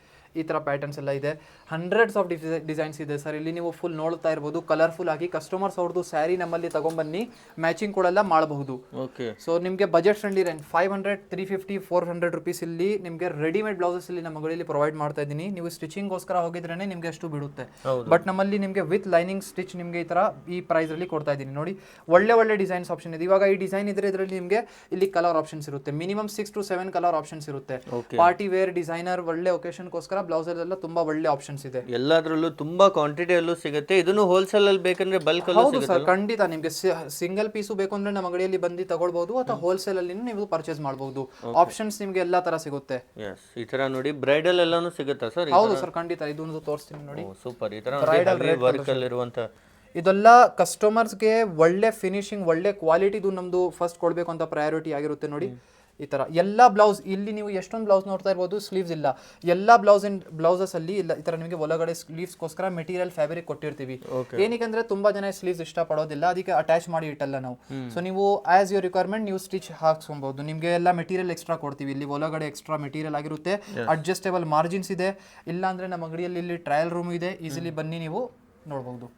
ಈ ಥರ ಪ್ಯಾಟರ್ನ್ಸ್ ಎಲ್ಲ ಇದೆ, ಹಂಡ್ರೆಡ್ಸ್ ಆಫ್ ಡಿಸೈನ್ಸ್ ಇದೆ ಸರ್. ಇಲ್ಲಿ ನೀವು ಫುಲ್ ನೋಡ್ತಾ ಇರ್ಬೋದು, ಕಲರ್ಫುಲ್ ಆಗಿ ಕಸ್ಟಮರ್ಸ್ ಅವ್ರದ್ದು ಸ್ಯಾರಿ ನಮ್ಮಲ್ಲಿ ತಗೊಂಡ್ಬನ್ನಿ ಮ್ಯಾಚಿಂಗ್ ಕೊಡೆಲ್ಲ ಮಾಡಬಹುದು. ಓಕೆ, ಸೊ ನಿಮಗೆ ಬಜೆಟ್ ಫ್ರೆಂಡ್ಲಿ ರೇಂಜ್ 500 350 400 ರುಪೀಸ್ ಇಲ್ಲಿ ನಿಮಗೆ ರೆಡಿಮೇಡ್ ಬ್ಲೌಸಸ್ ಇಲ್ಲಿ ನಮ್ಮ ಅಂಗಡಿಯಲ್ಲಿ ಪ್ರೊವೈಡ್ ಮಾಡ್ತಾ ಇದ್ದೀನಿ. ನೀವು ಸ್ಟಿಚಿಂಗ್ಗೋಸ್ಕರ ಹೋಗಿದ್ರೇ ನಿಮಗೆ ಅಷ್ಟು ಬಿಡುತ್ತೆ, ಬಟ್ ನಮ್ಮಲ್ಲಿ ನಿಮಗೆ ವಿತ್ ಲೈನಿಂಗ್ ಸ್ಟಿಚ್ ನಿಮಗೆ ಈ ಥರ ಈ ಪ್ರೈಸಲ್ಲಿ ಕೊಡ್ತಾ ಇದ್ದೀನಿ ನೋಡಿ. ಒಳ್ಳೆ ಡಿಸೈನ್ಸ್ ಆಪ್ಷನ್ ಇದೆ. ಇವಾಗ ಈ ಡಿಸೈನ್ ಇದ್ರೆ ಇದರಲ್ಲಿ ನಿಮಗೆ ಇಲ್ಲಿ ಕಲರ್ ಆಪ್ಷನ್ಸ್ ಇರುತ್ತೆ, ಮಿನಿಮಮ್ 6 to 7 ಕಲರ್ ಆಪ್ಷನ್ಸ್ ಇರುತ್ತೆ. ಪಾರ್ಟಿ ವೇರ್ ಡಿಸೈನರ್ ಒಳ್ಳೆ ಒಕೇಶನ್ಗೋಸ್ಕರ ಬ್ಲೌಸ್ ಎಲ್ಲ ತುಂಬಾ ಒಳ್ಳೆ ಆಪ್ಷನ್ಸ್ ಇದೆ. ಎಲ್ಲದರಲ್ಲೂ ತುಂಬಾ ಕ್ವಾಂಟಿಟಿಯಲ್ಲೂ ಸಿಗುತ್ತೆ. ಇದನ್ನು ಹೋಲ್ಸೇಲ್ ಅಲ್ಲಿ ಬೇಕಂದ್ರೆ ಬಲ್ಕ್ ಅಲ್ಲೂ ಸಿಗುತ್ತೆ ಸರ್, ಖಂಡಿತ ನಿಮಗೆ ಸಿಂಗಲ್ ಪೀಸು ಬೇಕು ಅಂದ್ರೆ ನಮ್ಮ ಅಂಗಡಿಯಲ್ಲಿ ಬಂದು ತಗೊಳ್ಬಹುದು, ಅಥವಾ ಹೋಲ್ಸೇಲ್ ಅಲ್ಲಿ ನೀವು ಪರ್ಚೇಸ್ ಮಾಡಬಹುದು. ಆಪ್ಷನ್ಸ್ ನಿಮಗೆ ಎಲ್ಲಾ ತರ ಸಿಗುತ್ತೆ. ಈ ತರ ನೋಡಿ, ಬ್ರೈಡಲ್ ಎಲ್ಲಾನು ಸಿಗುತ್ತಾ ಸರ್? ಹೌದು ಸರ್, ಖಂಡಿತ. ಇದೊಂದು ತೋರಿಸ್ತೀನಿ ನೋಡಿ. ಸೂಪರ್. ಈ ತರ ವರ್ಕ್ ಅಲ್ಲಿ ಇರುವಂತ ಇದೆಲ್ಲ ಕಸ್ಟಮರ್ಸ್ಗೆ ಒಳ್ಳೆ ಫಿನಿಶಿಂಗ್, ಒಳ್ಳೆ ಕ್ವಾಲಿಟಿದು ನಮ್ದು ಫಸ್ಟ್ ಕೊಡಬೇಕು ಅಂತ ಪ್ರಯಾರಿಟಿ ಆಗಿರುತ್ತೆ ನೋಡಿ. ಈ ಥರ ಎಲ್ಲ ಬ್ಲೌಸ್ ಇಲ್ಲಿ ನೀವು ಎಷ್ಟೊಂದು ಬ್ಲೌಸ್ ನೋಡ್ತಾ ಇರ್ಬೋದು, ಸ್ಲೀವ್ಸ್ ಇಲ್ಲ. ಎಲ್ಲ ಬ್ಲೌಸಸ್ ಅಲ್ಲಿ ಇಲ್ಲ, ಈ ಥರ ನಿಮಗೆ ಒಳಗಡೆ ಸ್ಲೀವ್ಸ್ಗೋಸ್ಕರ ಮೆಟೀರಿಯಲ್ ಫ್ಯಾಬ್ರಿಕ್ ಕೊಟ್ಟಿರ್ತೀವಿ. ಏನಕ್ಕೆ ತುಂಬಾ ಜನ ಸ್ಲೀವ್ಸ್ ಇಷ್ಟಪಡೋದಿಲ್ಲ, ಅದಕ್ಕೆ ಅಟ್ಯಾಚ್ ಮಾಡಿ ಇಟ್ಟಲ್ಲ ನಾವು. ಸೊ ನೀವು ಆಸ್ ಯುವರ್ ರಿಕ್ವೈರ್ಮೆಂಟ್ ನೀವು ಸ್ಟಿಚ್ ಹಾಕ್ಸ್ಕೊಬಹುದು. ನಿಮಗೆ ಎಲ್ಲ ಮೆಟೀರಿಯಲ್ ಎಕ್ಸ್ಟ್ರಾ ಕೊಡ್ತೀವಿ. ಇಲ್ಲಿ ಒಳಗಡೆ ಎಕ್ಸ್ಟ್ರಾ ಮೆಟೀರಿಯಲ್ ಆಗಿರುತ್ತೆ, ಅಡ್ಜಸ್ಟೇಬಲ್ ಮಾರ್ಜಿನ್ಸ್ ಇದೆ. ಇಲ್ಲ ಅಂದ್ರೆ ನಮ್ಮ ಅಂಗಡಿಯಲ್ಲಿ ಇಲ್ಲಿ ಟ್ರಯಲ್ ರೂಮ್ ಇದೆ, ಈಸಿಲಿ ಬನ್ನಿ ನೀವು ನೋಡಬಹುದು.